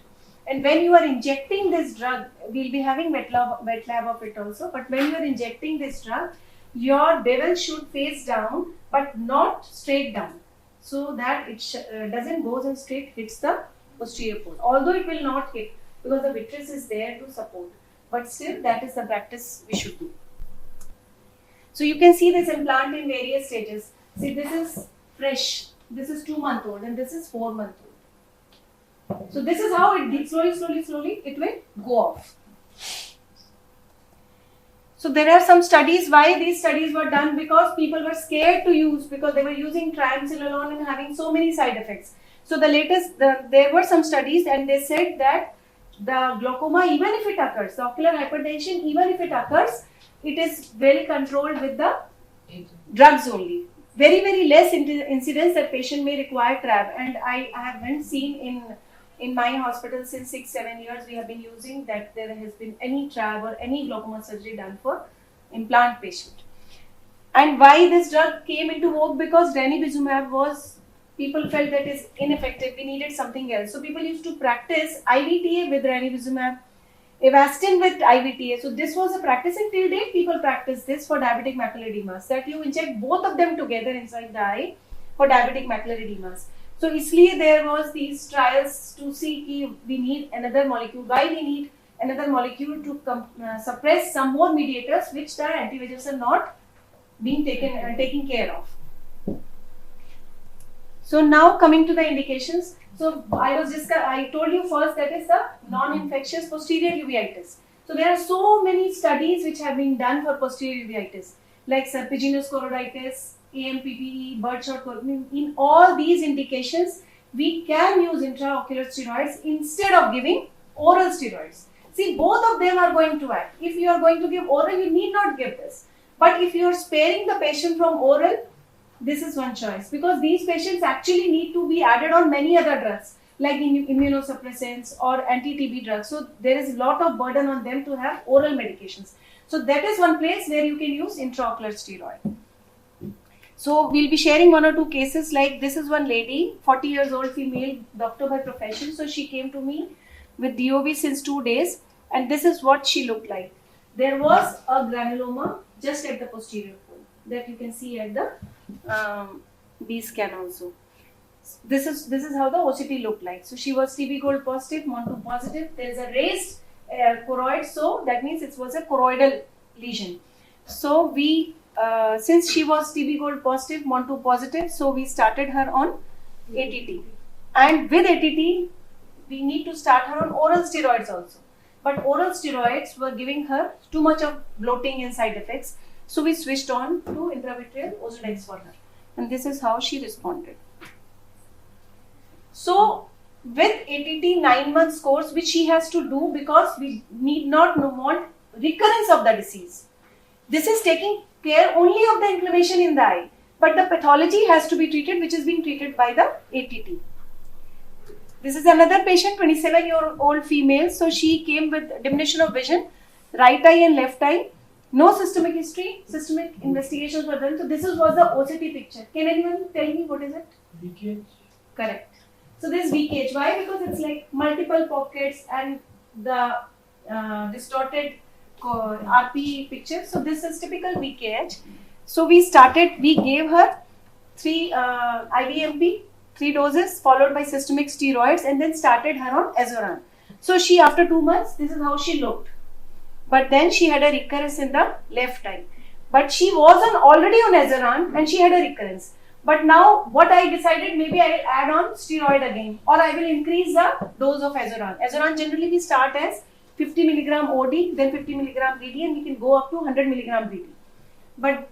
And when you are injecting this drug, we'll be having wet lab of it also. But when you are injecting this drug, your bevel should face down, but not straight down, so that it doesn't go and straight hits the posterior pole. Although it will not hit because the vitreous is there to support, but still that is the practice we should do. So you can see this implant in various stages. See, this is fresh. This is 2-month-old, and this is 4-month-old. So this is how it slowly it will go off. So there are some studies. Why these studies were done? Because people were scared to use, because they were using triamcinolone and having so many side effects. So there were some studies, and they said that the glaucoma, even if it occurs, the ocular hypertension, even if it occurs, it is well controlled with the drugs only. Very less incidence that patient may require TRAB, and I haven't seen in my hospital since 6-7 years we have been using that there has been any TRAB or any glaucoma surgery done for implant patient. And why this drug came into vogue? Because ranibizumab was, people felt that is ineffective, we needed something else. So people used to practice IVTA with ranibizumab, Avastin with IVTA. So this was a practice, and till date people practice this for diabetic macular edemas, that you inject both of them together inside the eye for diabetic macular edemas. So isliye there was these trials to see ki we need another molecule. Why we need another molecule? To suppress some more mediators which the anti-VEGFs are not being taken care of. So now coming to the indications. So I told you first that is the non-infectious posterior uveitis. So there are so many studies which have been done for posterior uveitis, like serpiginous choroiditis, AMPPE, birdshot choroiditis. In all these indications, we can use intraocular steroids instead of giving oral steroids. See, both of them are going to act. If you are going to give oral, you need not give this. But if you are sparing the patient from oral, this is one choice, because these patients actually need to be added on many other drugs like immunosuppressants or anti-TB drugs. So there is a lot of burden on them to have oral medications. So that is one place where you can use intraocular steroid. So we'll be sharing one or two cases. Like this is one lady, 40 years old female, doctor by profession. So she came to me with DOB since 2 days, and this is what she looked like. There was a granuloma just at the posterior pole that you can see at the B scan also. This is how the OCT looked like. So she was TB Gold positive, MON2 positive. There is a raised choroid, so that means it was a choroidal lesion. So we, since she was TB Gold positive, MON2 positive, so we started her on ATT. And with ATT, we need to start her on oral steroids also. But oral steroids were giving her too much of bloating and side effects. So we switched on to intravitreal Ozurdex for her. And this is how she responded. So with ATT 9 months course, which she has to do because we need not want recurrence of the disease. This is taking care only of the inflammation in the eye. But the pathology has to be treated, which is being treated by the ATT. This is another patient, 27-year-old female. So she came with diminution of vision, right eye and left eye. No systemic history, systemic investigations were done. So this was the OCT picture. Can anyone tell me what is it?
VKH.
Correct. So this is VKH. Why? Because it's like multiple pockets and the distorted RP picture. So this is typical VKH. So we gave her 3 IVMP, 3 doses followed by systemic steroids, and then started her on Azoran. So she, after 2 months, this is how she looked. But then she had a recurrence in the left eye. But she was already on Azoran and she had a recurrence. But now what I decided, maybe I will add on steroid again, or I will increase the dose of Azoran. Azoran generally we start as 50 mg OD, then 50 mg BD, and we can go up to 100 mg BD. But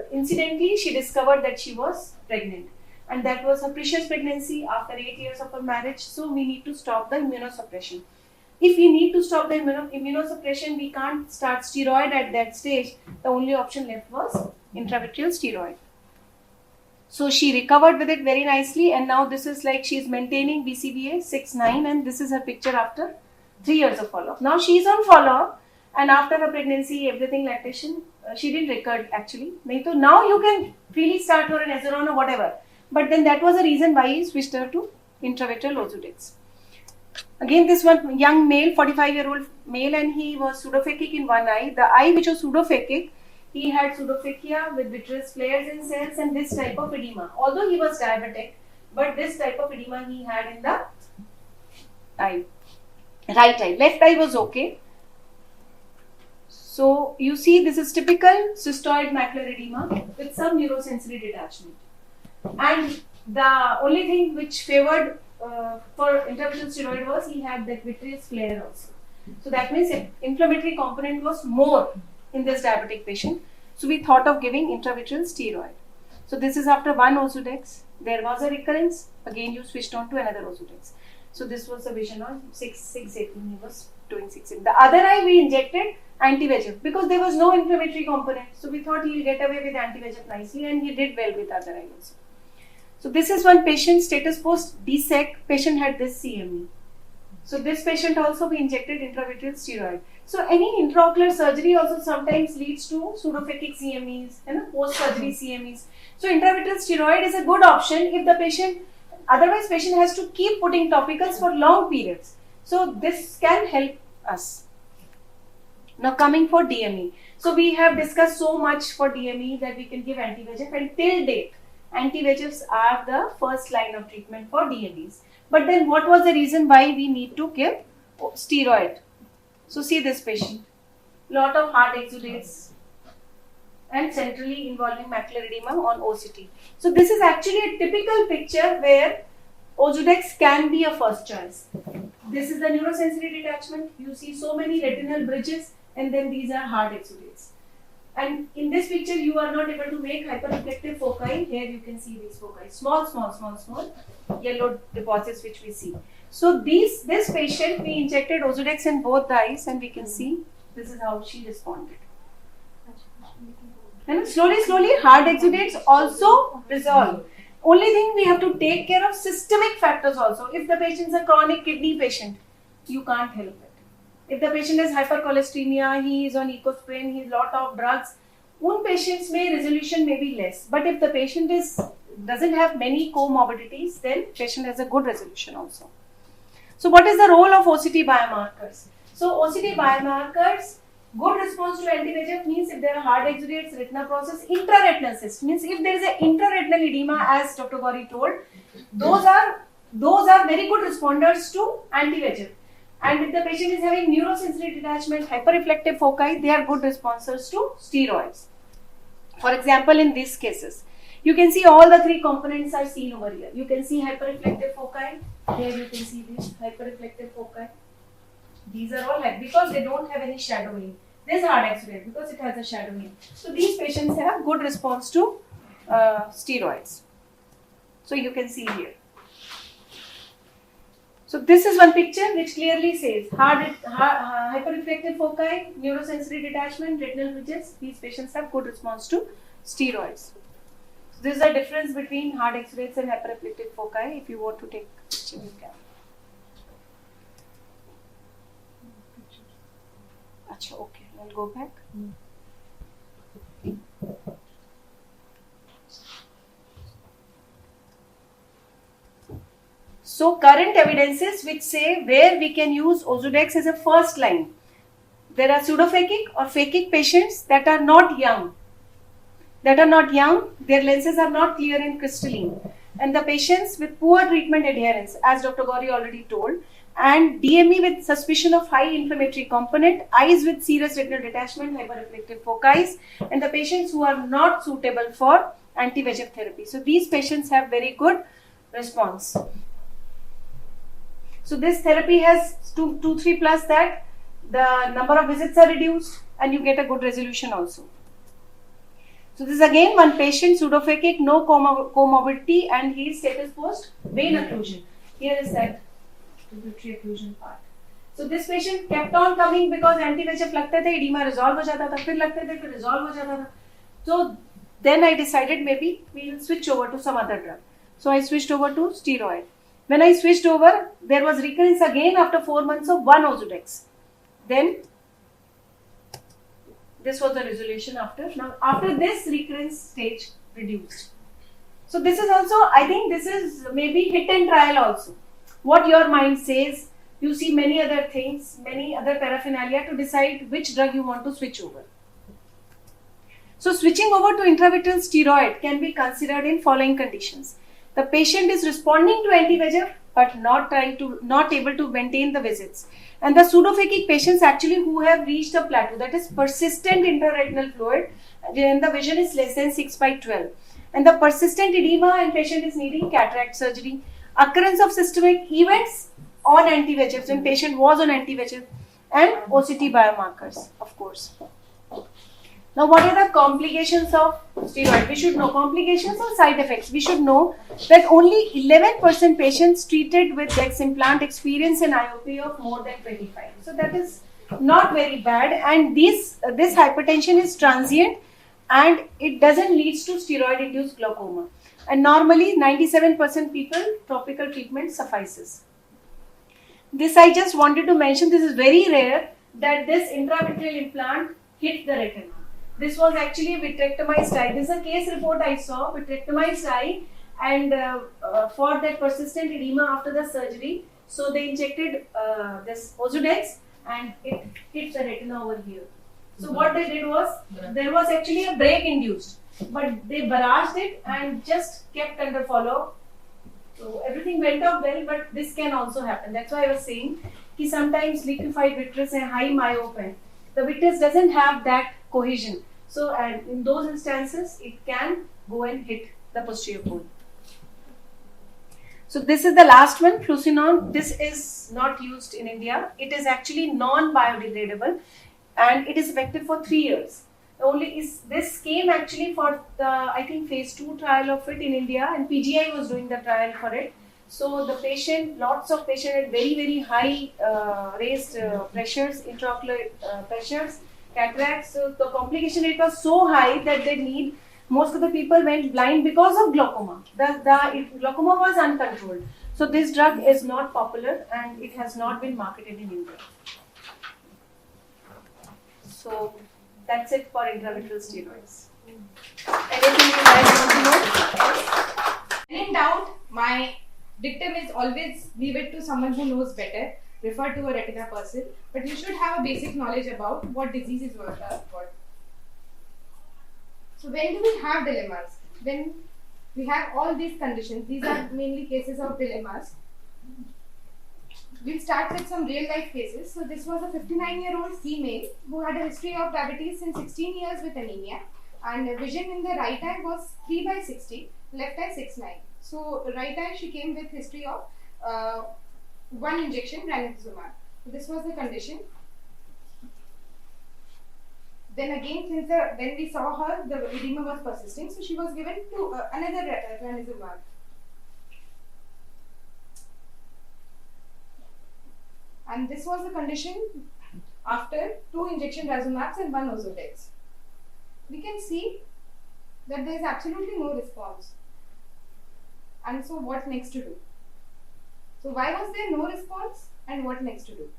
incidentally, she discovered that she was pregnant. And that was her precious pregnancy after 8 years of her marriage. So we need to stop the immunosuppression. If we need to stop the immunosuppression, we can't start steroid at that stage. The only option left was intravitreal steroid. So she recovered with it very nicely, and now this is like she is maintaining BCVA 6/9, and this is her picture after 3 years of follow-up. Now she is on follow-up, and after her pregnancy, everything lactation, she didn't recur actually. So now you can freely start her an Azoran or whatever. But then that was the reason why he switched her to intravitreal Ozurdex. Again, this one young male, 45-year-old male, and he was pseudophakic in one eye. The eye which was pseudophakic, he had pseudophakia with vitreous flares in cells and this type of edema. Although he was diabetic, but this type of edema he had in the eye, right eye. Left eye was okay. So you see, this is typical cystoid macular edema with some neurosensory detachment. And the only thing which favored for intravitreal steroid was he had that vitreous flare also. So that means inflammatory component was more in this diabetic patient. So we thought of giving intravitreal steroid. So this is after one Ozurdex. There was a recurrence. Again, you switched on to another Ozurdex. So this was the vision on 6/18. He was doing 6/18. The other eye we injected anti-VEGF because there was no inflammatory component. So we thought he will get away with anti-VEGF nicely, and he did well with other eye also. So this is one patient, status post DSEC. Patient had this CME. So this patient also we injected intravitreal steroid. So any intraocular surgery also sometimes leads to pseudophakic CMEs and post-surgery CMEs. So intravitreal steroid is a good option if the patient, otherwise patient has to keep putting topicals for long periods. So this can help us. Now coming for DME. So we have discussed so much for DME that we can give anti-VEGF, and till date, anti-VEGFs are the first line of treatment for DMEs. But then what was the reason why we need to give steroid? So see this patient, lot of hard exudates, and centrally involving macular edema on OCT. So this is actually a typical picture where Ozurdex can be a first choice. This is the neurosensory detachment. You see so many retinal bridges, and then these are hard exudates. And in this picture, you are not able to make hyperreflective foci. Here you can see these foci, small yellow deposits which we see. So this patient, we injected Ozurdex in both the eyes, and we can see this is how she responded. And slowly, hard exudates also resolve. Only thing we have to take care of systemic factors also. If the patient is a chronic kidney patient, you can't help it. If the patient is hypercholesteremia, he is on ecosprin, he has lot of drugs, one patient's resolution may be less. But if the patient doesn't have many comorbidities, then patient has a good resolution also. So what is the role of OCT biomarkers? So OCT biomarkers, good response to anti-VEGF means if there are hard exudates, retina process, intraretinal cyst means if there is an intraretinal edema, as Dr. Gauri told, those are very good responders to anti-VEGF. And if the patient is having neurosensory detachment, hyperreflective foci, they are good responders to steroids. For example, in these cases, you can see all the three components are seen over here. You can see hyperreflective foci. Here you can see this hyperreflective foci. These are all because they don't have any shadowing. This hard exudate because it has a shadowing. So these patients have good response to steroids. So you can see here. So this is one picture which clearly says hyperreflective foci, neurosensory detachment, retinal bridges. These patients have good response to steroids. So this is the difference between hard exudates and hyperreflective foci. If you want to take picture, you can. Achha, okay, I'll go back. So current evidences which say where we can use Ozurdex as a first line. There are pseudophakic or phakic patients that are not young. Their lenses are not clear and crystalline. And the patients with poor treatment adherence, as Dr. Gauri already told, and DME with suspicion of high inflammatory component, eyes with serous retinal detachment, hyperreflective foci, and the patients who are not suitable for anti-VEGF therapy. So these patients have very good response. So this therapy has 2-3 plus that the number of visits are reduced and you get a good resolution also. So this is again one patient, pseudophakic, no comorbidity, and he is status post vein occlusion. Here is that tributary occlusion part. So this patient kept on coming because anti-VEGF लगते थे, edema resolve हो जाता था, फिर लगते थे, फिर resolve हो जाता था. So then I decided maybe we will switch over to some other drug. So I switched over to steroid. When I switched over, there was recurrence again after 4 months of one Ozurdex. Then this was the resolution after. Now after this, recurrence stage reduced. So this is also, I think this is maybe hit and trial also. What your mind says, you see many other things, many other paraphernalia to decide which drug you want to switch over. So switching over to intravitreal steroid can be considered in following conditions. The patient is responding to anti-VEGF but not able to maintain the visits. And the pseudophakic patients actually who have reached a plateau, that is persistent intraretinal fluid, and the vision is less than 6/12. And the persistent edema and patient is needing cataract surgery. Occurrence of systemic events on anti-VEGF, when patient was on anti-VEGF, and OCT biomarkers, of course. Now, what are the complications of steroid? We should know complications or side effects. We should know that only 11% patients treated with Dex implant experience an IOP of more than 25. So that is not very bad, and this hypertension is transient and it doesn't lead to steroid-induced glaucoma. And normally 97% people, topical treatment suffices. This I just wanted to mention, this is very rare that this intravitreal implant hit the retina. This was actually a vitrectomized eye. This is a case report I saw, vitrectomized eye, and for that persistent edema after the surgery, so they injected this Ozurdex and it hit the retina over here. So what they did was, there was actually a break induced, but they barraged it and just kept under follow. So everything went off well, but this can also happen. That's why I was saying that sometimes liquefied vitreous and high myope, the vitreous doesn't have that cohesion. So, and in those instances, it can go and hit the posterior bone. So this is the last one, fluocinon. This is not used in India. It is actually non-biodegradable and it is effective for 3 years. This came actually for the, I think, phase 2 trial of it in India, and PGI was doing the trial for it. So the patient, lots of patients had very, very high raised pressures, intraocular pressures, cataracts. So the complication rate was so high that they need, most of the people went blind because of glaucoma. Glaucoma was uncontrolled. So this drug is not popular and it has not been marketed in India. So that's it for intravitreal steroids. Anything you guys want to know?
When in doubt, my dictum is always leave it to someone who knows better. Refer to a retina person, but you should have a basic knowledge about what diseases what. So when do we have dilemmas? When we have all these conditions, these are mainly cases of dilemmas. We'll start with some real life cases. So this was a 59-year-old female who had a history of diabetes since 16 years with anemia, and vision in the right eye was 3/60, left eye 6/9. So right eye she came with history of 1 injection ranibizumab. So this was the condition. Then again, when we saw her, the edema was persisting, so she was given to another ranibizumab. And this was the condition after 2 injection ranibizumabs and 1 Ozurdex. We can see that there is absolutely no response. And so what next to do? So why was there no response and what next to do?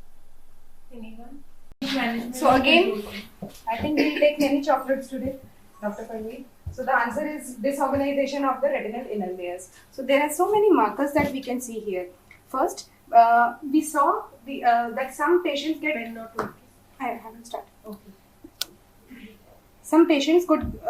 Anyone?
So again, I think we'll take many chocolates today, Dr. Parveen. So the answer is disorganization of the retinal inner layers. So there are so many markers that we can see here. First, we saw that some patients get. I haven't started. Okay. Some patients could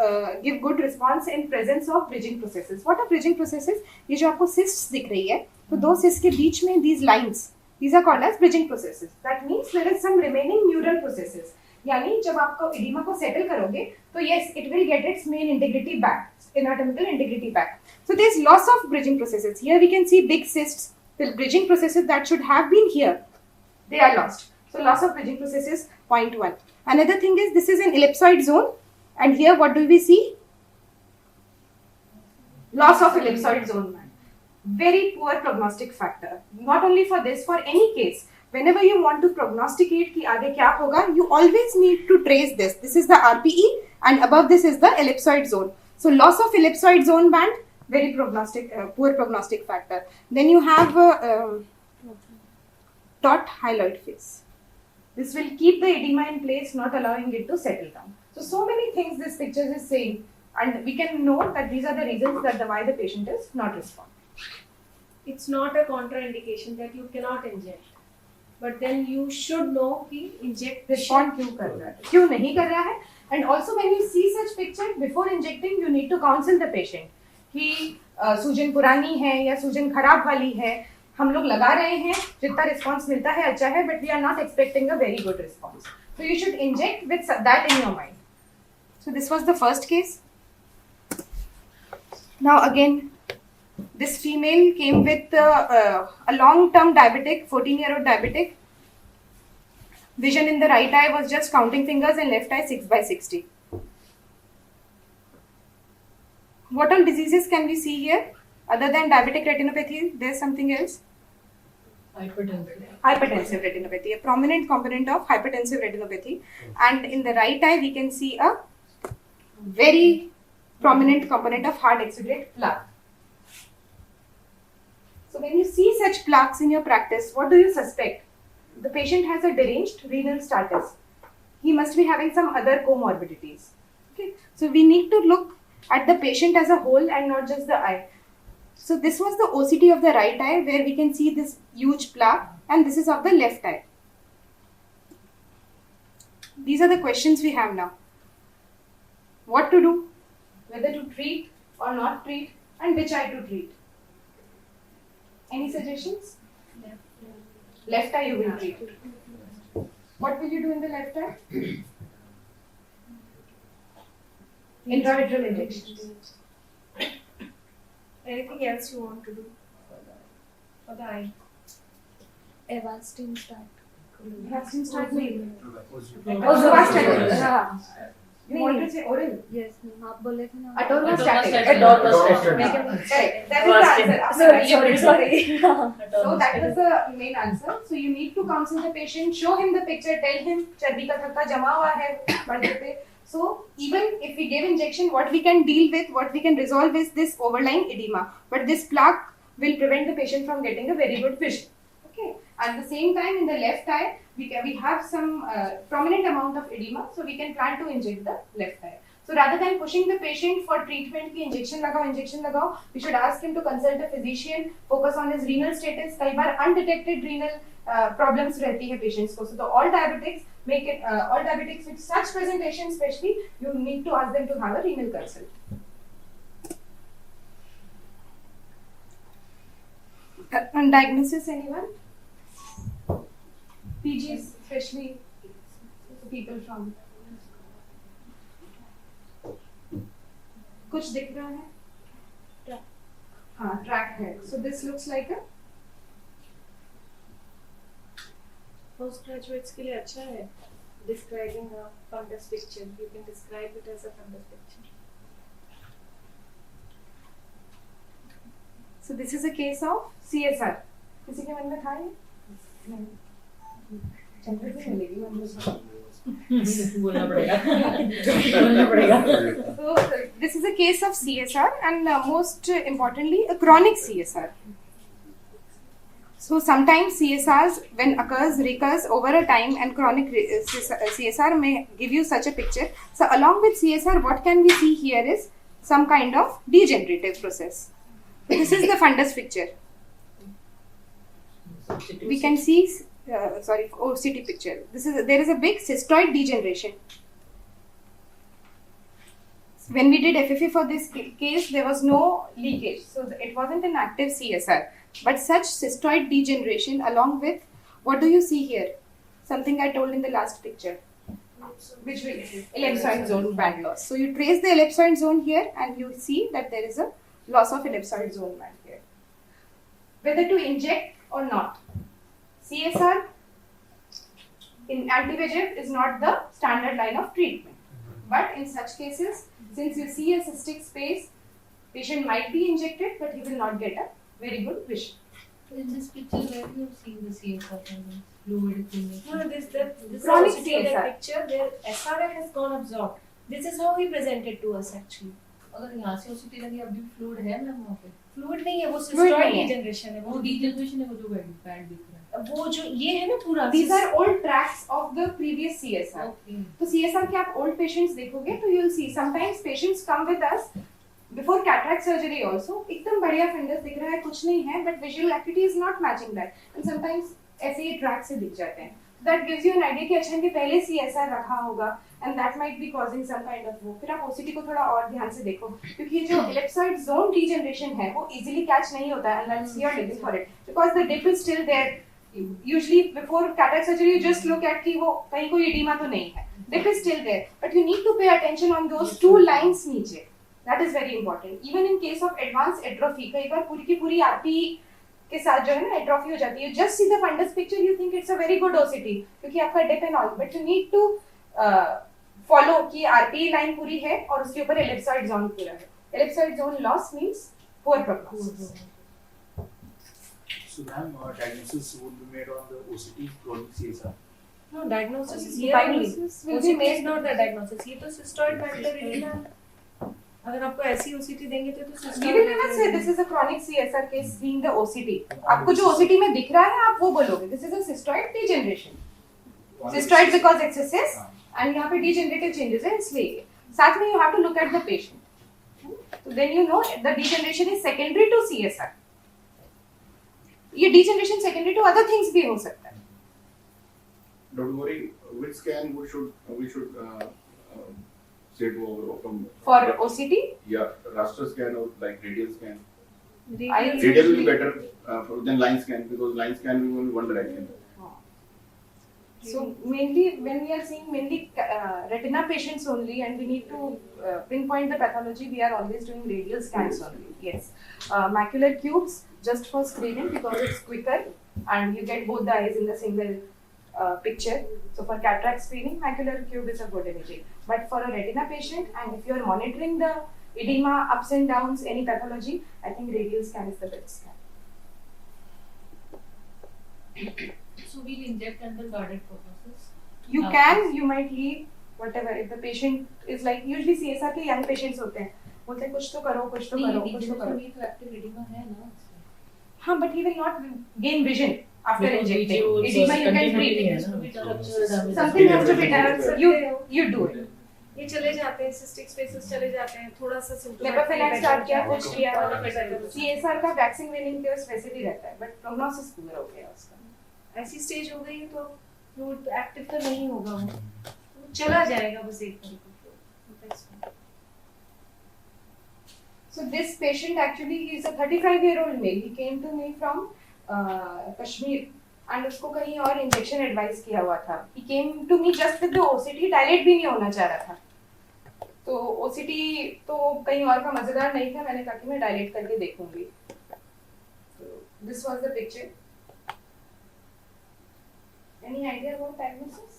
give good response in presence of bridging processes. What are bridging processes? ये जो आपको cysts दिख रही है, तो दो cysts के बीच में these lines, these are called as bridging processes. That means there is some remaining neural processes. यानी जब आपको edema को settle करोगे, तो yes, it will get its main integrity back, anatomical integrity back. So there is loss of bridging processes. Here we can see big cysts. The bridging processes that should have been here, they are lost. So loss of bridging processes, 0.1. Another thing is this is an ellipsoid zone, and here what do we see? Loss of ellipsoid zone. Very poor prognostic factor. Not only for this, for any case. Whenever you want to prognosticate कि आगे क्या होगा, you always need to trace this. This is the RPE, and above this is the ellipsoid zone. So loss of ellipsoid zone band, very poor prognostic factor. Then you have taut hyaloid phase. This will keep the edema in place, not allowing it to settle down. So many things this picture is saying, and we can know that these are the reasons that why the patient is not responding.
It's not a contraindication that you cannot inject, but then you should know कि inject
Respond क्यों कर रहा है, क्यों नहीं कर रहा है, and also when you see such picture before injecting, you need to counsel the patient कि सूजन पुरानी है या सूजन खराब वाली है, हम लोग लगा रहे हैं, जितना रिस्पॉन्स मिलता है अच्छा है, but we are not expecting a very good response. So you should inject with that in your mind. So this was the first case. Now again, this female came with a long-term diabetic, 14-year-old diabetic. Vision in the right eye was just counting fingers and left eye 6/60. What all diseases can we see here? Other than diabetic retinopathy, there's something else? Hypertensive retinopathy, a prominent component of hypertensive retinopathy. And in the right eye, we can see a very prominent component of hard exudate plaque. So when you see such plaques in your practice, what do you suspect? The patient has a deranged renal status. He must be having some other comorbidities. Okay, so we need to look at the patient as a whole and not just the eye. So this was the OCT of the right eye where we can see this huge plaque, and this is of the left eye. These are the questions we have now. What to do? Whether to treat or not treat, and which eye to treat. Any suggestions? Left eye you will treat. What will you do in the left eye? Intravitreal injections.
Anything else you want to do for the eye?
Avastin start.
Vaccine start नहीं.
Atorvastatin.
हाँ. You want to say oral?
Yes, ma'am. आप बोले थे ना.
Atorvastatin.
Atorvastatin.
Correct. That is the answer.
Sorry.
So that was the main answer. So you need to counsel the patient, show him the picture, tell him चर्बी का थक्का जमा हुआ है बंदे पे. So even if we give injection, what we can deal with, what we can resolve is this overlying edema. But this plaque will prevent the patient from getting a very good vision. Okay. At the same time, in the left eye, we have some prominent amount of edema, so we can plan to inject the left eye. So rather than pushing the patient for treatment की injection लगाओ, we should ask him to consult a physician, focus on his renal status. कई बार undetected renal problems रहती है patients को. So the all diabetics with such presentation especially, you need to ask them to have a renal consult. On diagnosis, anyone? PGs, especially people from. कुछ दिख रहा है? हाँ, track है. So this looks like a.
Post graduates के लिए अच्छा है. Describing a fundus picture, you can describe it as a fundus picture.
So this is a case of CSR. किसी के मन में था ये? नहीं. चंद्र से मिलेगी मन में.
बोलना पड़ेगा.
So this is a case of CSR and most importantly a chronic CSR. So sometimes CSRs when recurs over a time and chronic CSR may give you such a picture. So along with CSR, what can we see here is some kind of degenerative process. This is the fundus picture. We can see, OCT picture. There is a big cystoid degeneration. When we did FFA for this case, there was no leakage, so it wasn't an active CSR. But such cystoid degeneration, along with what do you see here? Something I told in the last picture, which will ellipsoid zone band loss. So you trace the ellipsoid zone here, and you see that there is a loss of ellipsoid zone band here. Whether to inject or not, CSR in anti-VEGF is not the standard line of treatment. But in such cases, since you see a cystic space, patient might be injected, but he will not get a very good vision.
In this picture, where you have seen the CSR fluid thing?
No, this
Chronic
is also
CSR.
the picture where SRF has gone absorbed. This is how he presented to us actually.
अगर यहाँ से OCT लगी अभी fluid है ma'am वहाँ पे.
Fluid नहीं है, वो
Fluid
सिस्टोइड
नहीं है.
डिजनरेशन है.
वो डिजनरेशन है, वो जो बैंड दिख रहा है.
वो जो ये है ना पूरा.
These are old tracks of the previous CSR.
Okay.
तो CSR के आप old patients देखोगे तो you'll see sometimes patients come with us before cataract surgery also. एकदम बढ़िया fundus दिख रहा है, कुछ नहीं है, but visual acuity is not matching that. And sometimes ऐसे ही track से दिख जाते हैं. That gives you an idea कि अच्छा इनके पहले CSR रखा होगा and that might be causing some kind of वो. फिर आप OCT को थोड़ा और ध्यान से देखो क्योंकि ये जो ellipsoid zone degeneration है वो easily catch नहीं होता है unless you are digging for it because the dip is still there. Usually before cataract surgery you just look at कि वो कहीं कोई edema तो नहीं है. Dip is still there, but you need to pay attention on those two lines नीचे. That is very important. Even in case of advanced atrophy, कई बार पूरी की पूरी RP के साथ जो है ना atrophy हो जाती है. You just see the fundus picture, you think it's a very good OCT क्योंकि आपका dip and all, but you need to follow कि RP line पूरी है और उसके ऊपर ellipsoid zone पूरा है. Ellipsoid zone loss means poor prognosis.
So ma'am, diagnosis will be made on the OCT chronic CSR.
No, diagnosis is here.
Diagnosis will be
OCT is
made.
not the diagnosis. ये तो सिस्टोइड band retina. अगर आपको ऐसी OCT देंगे तो
We
सिस्टोइड.
will never say this is a chronic CSR case being the OCT. आपको जो OCT में दिख रहा है आप वो बोलोगे. This is a cystoid degeneration. Cystoid because excesses and यहाँ पे degenerative changes है इसलिए. साथ में you have to look at the patient. So then you know the degeneration is secondary to CSR. ये degeneration secondary to other things भी हो सकता है.
Don't worry, which scan we should say to our from
For OCT,
raster scan or like radial scan.
I
Radial will be better than line scan because line scan will be only one direction.
So mainly when we are seeing mainly retina patients only, and we need to pinpoint the pathology, we are always doing radial scans only. Yes, macular cubes just for screening because it's quicker and you get both the eyes in the single picture. So for cataract screening, macular cube is a good imaging. But for a retina patient, and if you are monitoring the edema ups and downs, any pathology, I think radial scan is the best scan.
So we'll inject under guarded purposes.
You can, you might leave whatever. If the patient is like, usually CSR के young patients होते हैं, बोलते हैं कुछ तो करो, कुछ तो करो, कुछ तो करो.
तो एक्टिव एडिमा है ना.
हाँ, but he will not gain vision after
Because
injecting.
VGO
Edema you can
continuing
treat.
है ना.
Something has to be done. You do it.
ये चले जाते हैं, सिस्टिक स्पेसेस चले जाते हैं, थोड़ा सा सिम्टम
लेबोफेनाक स्टार्ट किया, कुछ किया.
CSR
CSR का वैक्सीन वेनिंग केस वैसे भी रहता है, but prognosis पूरा हो गया उसका.
ऐसी स्टेज हो गई तो फ्लूइड एक्टिव तो नहीं होगा, वो चला जाएगा बस एक तरीके.
So this patient actually he is a 35-year-old male. He came to me from Kashmir and उसको कहीं और इंजेक्शन एडवाइस किया हुआ था. He came to me just with the OCT, dilate भी नहीं होना चाह रहा था. तो OCT तो कहीं और का मजेदार नहीं था, मैंने कहा कि मैं डायलेट करके देखूंगी. This was the picture. Any idea about diagnosis?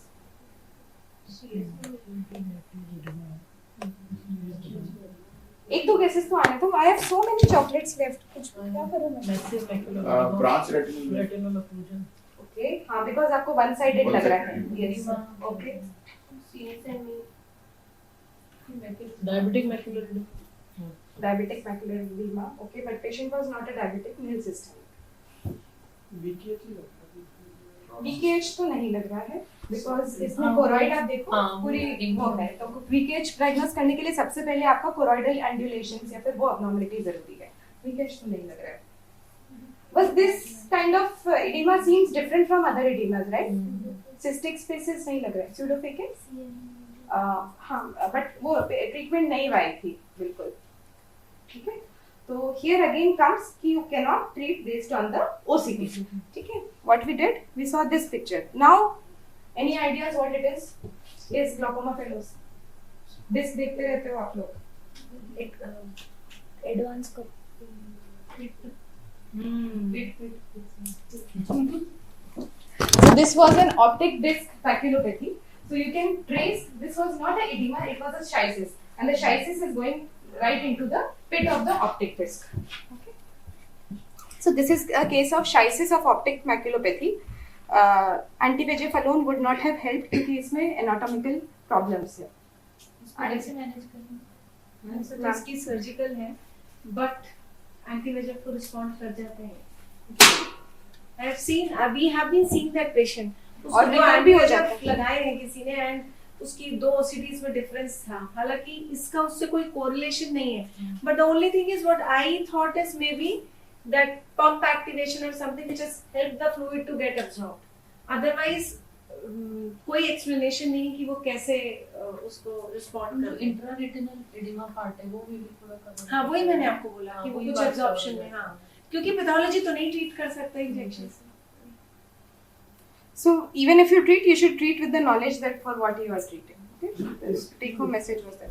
एक दो केसेस तो आने. तो I have so many chocolates left. कुछ क्या करूँ मैं?
Massive macular
branch retinal.
retinal occlusion.
Okay, हाँ, because आपको one sided लग रहा है. Yes. Okay.
Diabetic macular edema.
Diabetic macular edema. Okay, but patient was not a diabetic, nil systemic. VKH तो नहीं लग रहा है because इसमें कोरोइड आप देखो पूरी वो है. तो VKH डायग्नोस करने के लिए सबसे पहले आपका कोरोइडल एंडुलेशंस या फिर वो abnormality जरूरी है. VKH तो नहीं लग रहा है. But this kind of edema seems different from other edemas, right? Cystic spaces नहीं लग रहा है. Pseudophakic? हाँ, but वो ट्रीटमेंट नहीं वाई थी बिल्कुल. ठीक है. तो here again comes कि you cannot treat based on the OCT. ठीक है. What we did, we saw this picture. Now, any ideas what it is? Is glaucoma pillows. This देखते रहते हो आप लोग.
एडवांस को
So this was an optic disc maculopathy. So you can trace, this was not an edema, it was a schisis, and the schisis is going right into the pit of the optic disc. Okay. So this is a case of schisis of optic maculopathy. Anti-VEGF alone would not have helped क्योंकि इसमें anatomical problems है.
कैसे manage करना?
तो इसकी surgical है, but एंटी-VEGF को respond कर जाते हैं. I have seen, we have been seeing that patient.
और recover भी हो जाता है.
लगाए हैं किसी ने एंड उसकी दो OCTs में डिफरेंस था. हालांकि इसका उससे कोई कोरिलेशन नहीं है. But the only thing is what I thought is maybe that pump activation और something which has helped the fluid to get absorbed. Otherwise कोई एक्सप्लेनेशन नहीं कि वो कैसे उसको रिस्पॉन्ड कर.
इंट्रारेटिनल एडिमा पार्ट है, वो भी थोड़ा कवर.
हाँ, वही मैंने आपको बोला कि वो
वही
कुछ
बात
एब्जॉर्प्शन
कर
में.
रहे हैं.
हाँ, क्योंकि पैथोलॉजी तो नहीं ट्रीट कर सकता इंजेक्शन से.
So even if you treat, you should treat with the knowledge that for what you are treating. Okay. Take home message was that.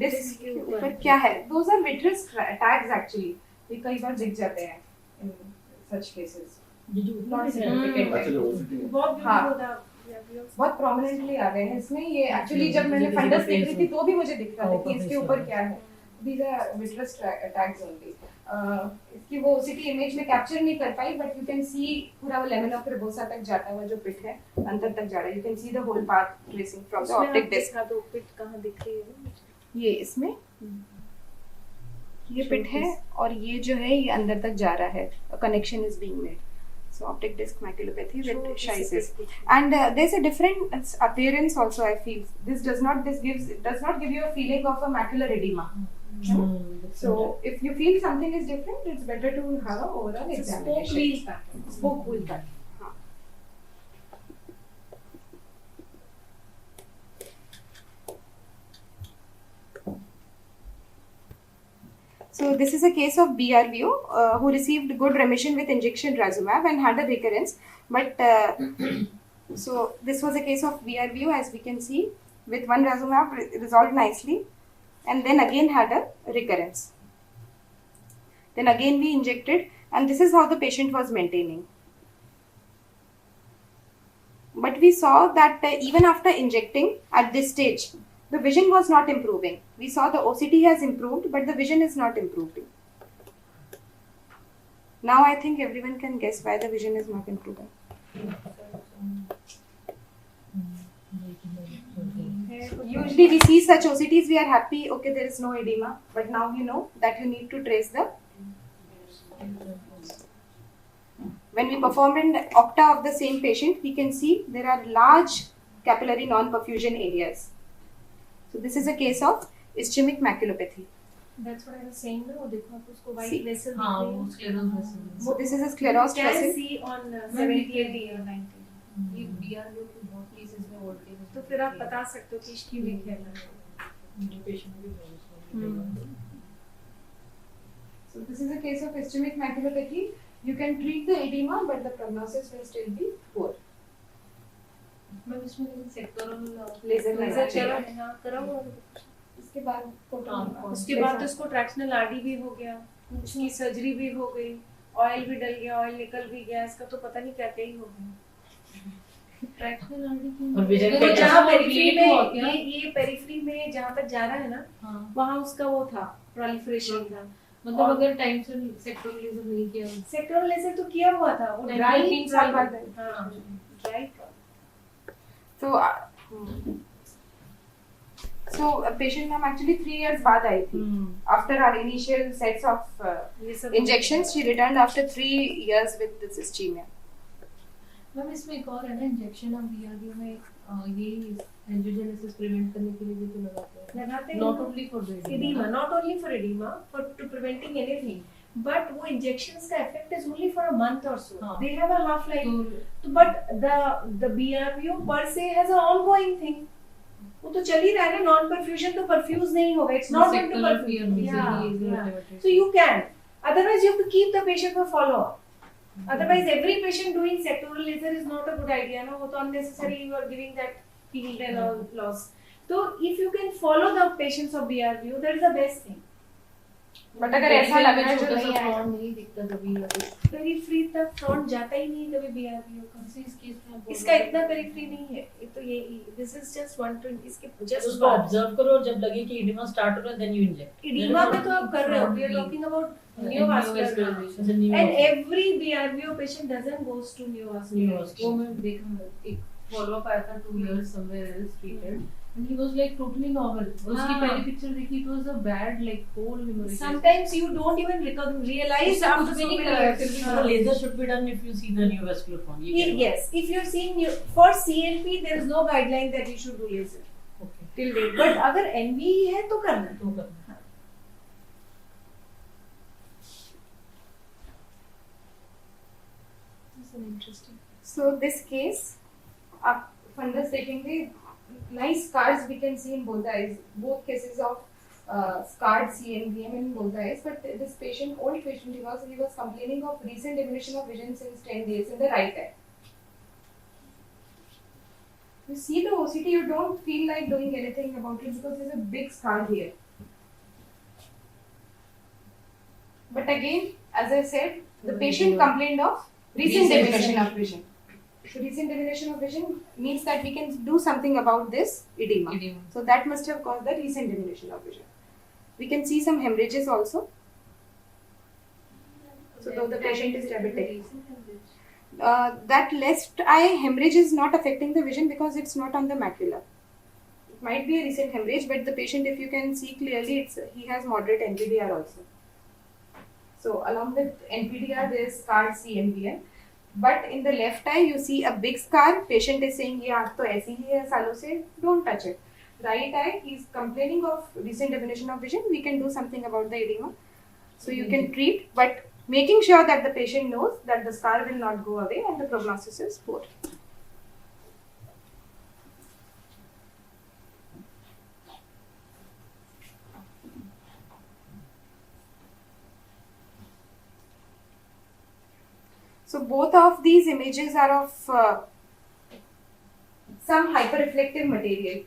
This के ऊपर क्या है? Those are vitreous tags actually. ये कई बार दिख जाते हैं in such cases. Not significant.
अच्छा जो OCT है.
बहुत
हाँ.
beautiful था.
बहुत प्रोमिनेंटली आ गए हैं इसमें. ये एक्चुअली जब मैंने फंडस देख रही थी तो भी मुझे दिख रहा था कि इसके ऊपर क्या है. These are vitreous tags only. इसकी वो OCT इमेज में कैप्चर नहीं कर पाई, बट यू कैन सी पूरा वो लेमन ऑफ प्रेबोसा तक जाता हुआ जो पिट है अंदर तक जा रहा है. You can see the whole path tracing from the optic disc.
तो पिट कहाँ दिख रही है?
ये इसमें ये पिट है और ये जो है ये अंदर तक जा रहा है. Connection is being made. So optic disc maculopathy with schisis, and there's a different appearance also. I feel this does not give you a feeling of a macular edema. So if you feel something is different, it's better to have an overall examination.
Spoke wheel pattern.
Spoke wheel pattern. हाँ. So this is a case of BRVO who received good remission with injection Razumab and had a recurrence, but So this was a case of VRVO, as we can see, with one razumab resolved nicely, and then again had a recurrence. Then again we injected, and this is how the patient was maintaining. But we saw that even after injecting at this stage, the vision was not improving. We saw the OCT has improved, but the vision is not improving. Now I think everyone can guess why the vision is not improving. Usually we see such OCTs, we are happy, okay, there is no edema. But now you know that you need to trace the. When we performed an OCTA of the same patient, we can see there are large capillary non-perfusion areas. So this is a case of ischemic maculopathy.
That's what I was saying. No, देखो आप उसको white
See.
vessel
हाँ,
दिख रही
वो
है.
sclerosed vessel
So
है.
this is a sclerosed
You can
vessel.
see on
Ma'am, ये
70 or 90.
ये BRVO के बहुत cases में voltage
तो फिर आप बता सकते हो कि ischemic है.
So this is a case of ischemic maculopathy. You can treat the edema, but the prognosis will still be poor.
Ma'am इसमें sectoral
Laser
Laser
लगाया
चला
जाएगा।
है, हाँ, करा हुआ है.
इसके बाद
उसके बाद तो उसको ट्रैक्शनल आरडी भी हो गया, उसकी सर्जरी भी हो गई, ऑयल भी डल गया, ऑयल निकल भी गया, इसका तो पता नहीं क्या क्या ही हो गया.
fractional RD की
और vision
वो
पे
जहाँ
क्या?
पेरिफेरी
Bleed हुआ
में
क्या?
ये पेरिफेरी में जहाँ तक जा रहा है ना,
हाँ,
वहाँ उसका वो था प्रोलिफरेशन था.
मतलब
और-
अगर टाइम से sectoral laser नहीं किया
सेक्टोरल लेजर तो किया हुआ था, वो
10,
ड्राई
15 साल बाद है.
हाँ, ड्राई था.
So a patient ma'am actually 3 years बाद आई थी. After our initial sets of
ये सब
injections, she returned after 3 years with this ischemia.
Ma'am इसमें एक और है ना इंजेक्शन हम BRVO में ये angiogenesis prevent करने के लिए भी तो लगाते हैं.
लगाते हैं.
Not only for the
edema, not only for edema, for to preventing anything. But वो injections का effect is only for a month or so.
हाँ.
They have a half life.
तो
But the BRVO per se has an ongoing thing. वो तो चल ही रहा है ना, non perfusion तो perfuse नहीं होगा. It's not going to
sectoral
perfuse.
fear
Yeah,
basically
yeah.
is
So you can. Otherwise you have to keep the patient for follow up. Otherwise every patient doing sectoral laser is not a good idea. No, वो तो unnecessary you are giving that field and all loss. So if you can follow the patients of BRVO, that is the best thing.
But अगर ऐसा लग रहा है जो
छोटा
नहीं
सा
आएगा,
front नहीं दिखता कभी
पेरिफ्री तक फ्रंट जाता ही नहीं कभी BRVO का.
इस केस में आप
इसका इतना पेरिफ्री नहीं है. ये तो ये दिस इज जस्ट 120 इसके जस्ट
उसको ऑब्जर्व करो और जब लगे कि edema स्टार्ट हो रहा है देन यू इंजेक्ट.
edema में तो आप कर रहे हो. We are talking about neovascular. And every BRVO patient doesn't goes to neovascular.
वो मैं देखा एक follow up आया था 2 years somewhere else treated and he was like totally normal. उसकी
हाँ.
पहली picture देखी, it was a bad like whole hemorrhage.
Sometimes you don't even realize
उससे
after
कुछ भी
so
नहीं
many
कराया,
years.
फिर भी
हाँ.
Laser should be done if you see the neovascular form.
Yes, if you've seen for CNP, there is no guideline that you should do laser
Okay.
till date. But अगर NV है तो करना.
तो करना.
This is interesting.
so this case, आप fundus देखेंगे, nice scars we can see in both the eyes. Both cases of scarred CNVM in both the eyes. But this patient, old patient, he was complaining of recent diminution of vision since 10 days in the right eye. You see the OCT, you don't feel like doing anything about it because there's a big scar here. But again, as I said, the patient complained of recent diminution of vision. So recent diminution of vision means that we can do something about this edema.
Edema.
So that must have caused the recent diminution of vision. We can see some hemorrhages also. So though the patient is diabetic. That left eye hemorrhage is not affecting the vision because it's not on the macula. It might be a recent hemorrhage, but the patient, if you can see clearly, he has moderate NPDR also. So along with NPDR, there is scarred CNVM. But in the left eye, you see a big scar. Patient is saying, "ये आँख तो ऐसी ही है सालों से." Don't touch it. Right eye, he's complaining of recent diminution of vision. We can do something about the edema. So you can treat, but making sure that the patient knows that the scar will not go away and the prognosis is poor. So both of these images are of some hyperreflective material,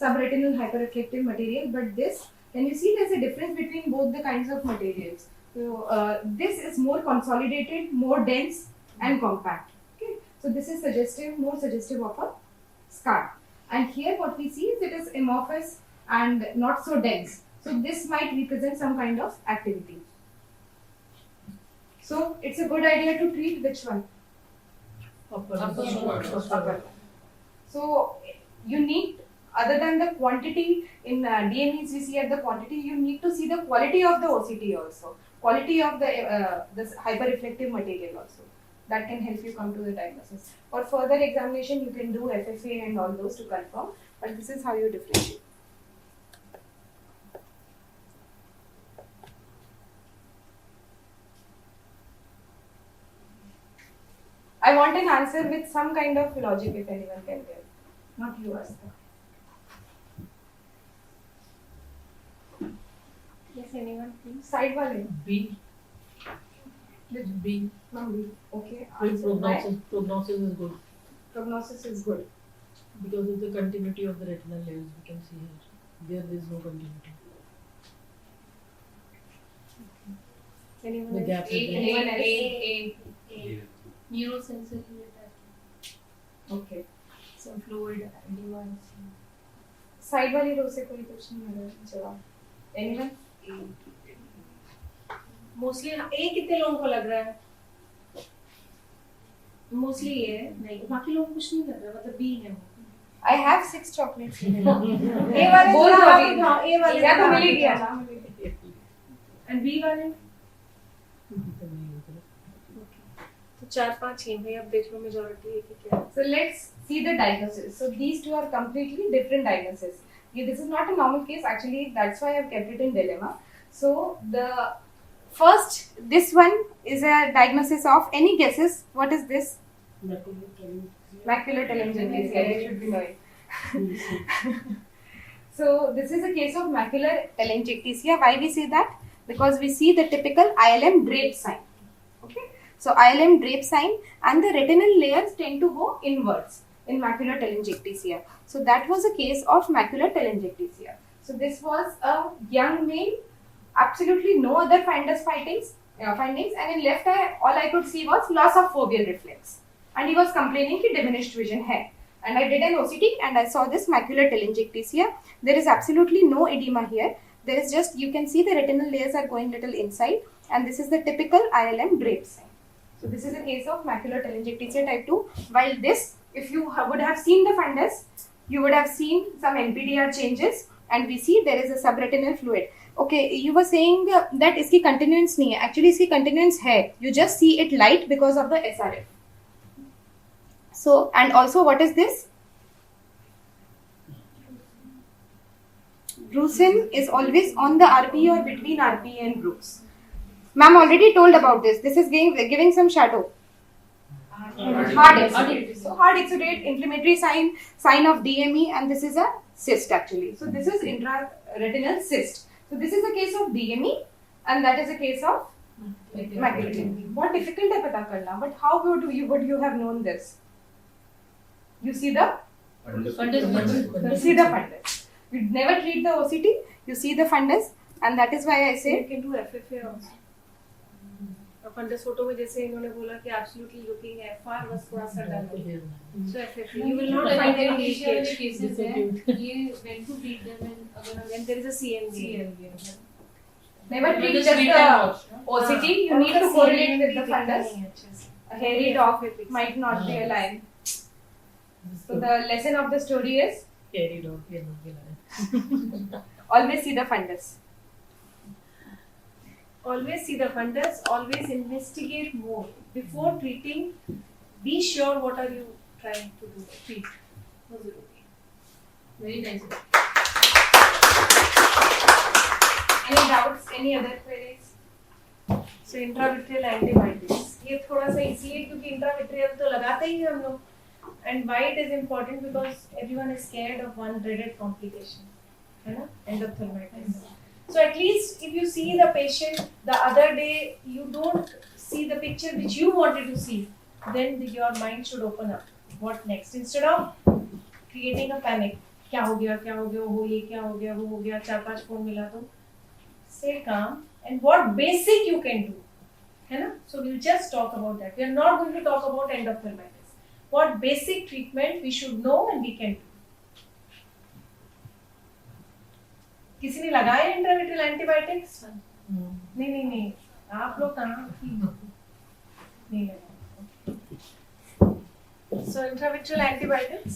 subretinal hyperreflective material. But this, can you see there's a difference between both the kinds of materials? So this is more consolidated, more dense and compact. Okay, so this is suggestive, more suggestive of a scar. And here what we see is it is amorphous and not so dense. So this might represent some kind of activity. So it's a good idea to treat which one? Upper. So you need, other than the quantity in DMEs we see at the quantity, you need to see the quality of the OCT also, quality of the this hyperreflective material also. That can help you come to the diagnosis. For further examination, you can do FFA and all those to confirm. But this is how you differentiate. I want an answer with some kind of logic if anyone can give. Not you, Asta.
Yes, anyone please?
Side wale.
B. B.
Ma'am, B. Okay.
With
Answer. Why?
prognosis is good
Prognosis is good.
because of the continuity of the retinal layers. We can see here. There is no continuity.
Anyone
The
else?
gap is there.
Anyone else?
Neurosensory
Okay.
some fluid device.
Side वाली रो से कोई question मेरा जवाब anyone
mostly ए कितने लोगों को लग रहा है? मोस्टली ये है, नहीं बाकी लोगों को कुछ नहीं लग रहा, मतलब बी है वो।
आई हैव 6 चॉकलेट्स
ए वाले
बोल
तो
दो
हाँ,
अभी।
हाँ, ए वाले
या तो
हाँ,
मिल ही गया
हाँ।
ना मिल ही गया।
एंड बी वाले
तो नहीं होता।
तो 4-5 ही भाई, अब देख लो मेजॉरिटी है कि क्या।
So let's see the diagnosis. So these two are completely different diagnoses. This is not a normal case actually. That's why I've kept it in dilemma. So the first, this one is a diagnosis of any guesses. What is this? Macular telangiectasia. You should be knowing. So this is a case of macular telangiectasia. Why we say that? Because we see the typical ILM drape sign. Okay. So ILM drape sign and the retinal layers tend to go inwards in macular telangiectasia. So that was a case of macular telangiectasia. So this was a young male, absolutely no other findings, and in left eye all I could see was loss of foveal reflex, and he was complaining कि diminished vision है. And I did an OCT and I saw this macular telangiectasia. There is absolutely no edema here. There is just, you can see the retinal layers are going little inside, and this is the typical ILM drape sign. So this is a case of macular telangiectasia type 2. While this, if you would have seen the fundus, you would have seen some NPDR changes, and we see there is a subretinal fluid. Okay, you were saying that इसकी continuance नहीं है. Actually इसकी continuance है. You just see it light because of the SRF. So, and also what is this? Brucin is always on the RPE or between RPE and Bruce. Ma'am already told about this. This is giving some shadow. Hard exudate. So hard exudate, inflammatory sign of DME, and this is a cyst actually. So this is intraretinal cyst. So this is a case of DME, and that is a case of macular telangiectasia. What difficult है पता करना, but how would you have known this? You see the fundus. You never treat the OCT. You see the fundus, and that is why I
You
say
can do FFA also. Fundus photo में जैसे इन्होंने बोला कि absolutely looking FR बस थोड़ा सा डल है. So FFA, you will not find any leakage.
cases है ये when to treat them
When there is a CMV.
never treat just the OCT. You need to correlate with the fundus. A hairy dog might not be a lion. So the lesson of the story is
Hairy dog, ये नहीं गिरा है।
always see the fundus.
Always see the fundus, always investigate more. Before treating, be sure what are you trying to do. Treat.
very nice.
Any doubts? Any other queries?
So intravitreal antibiotics. ये थोड़ा सा इसलिए क्योंकि intravitreal तो लगाते ही हैं हम लोग. And why it is important because everyone is scared of one dreaded complication, है ना? Endophthalmitis. So at least if you see the patient the other day, you don't see the picture which you wanted to see, then your mind should open up. What next? Instead of creating a panic. क्या हो गया, वो ये क्या हो गया, वो हो गया, 4-5 फोन मिला तो stay calm and what basic you can do, है ना? So we'll just talk about that. We are not going to talk about endophthalmitis. What basic treatment we should know and we can do. किसी ने लगाया intravitreal antibiotics? नहीं, आप लोग कहाँ नहीं लगाया. So intravitreal antibiotics.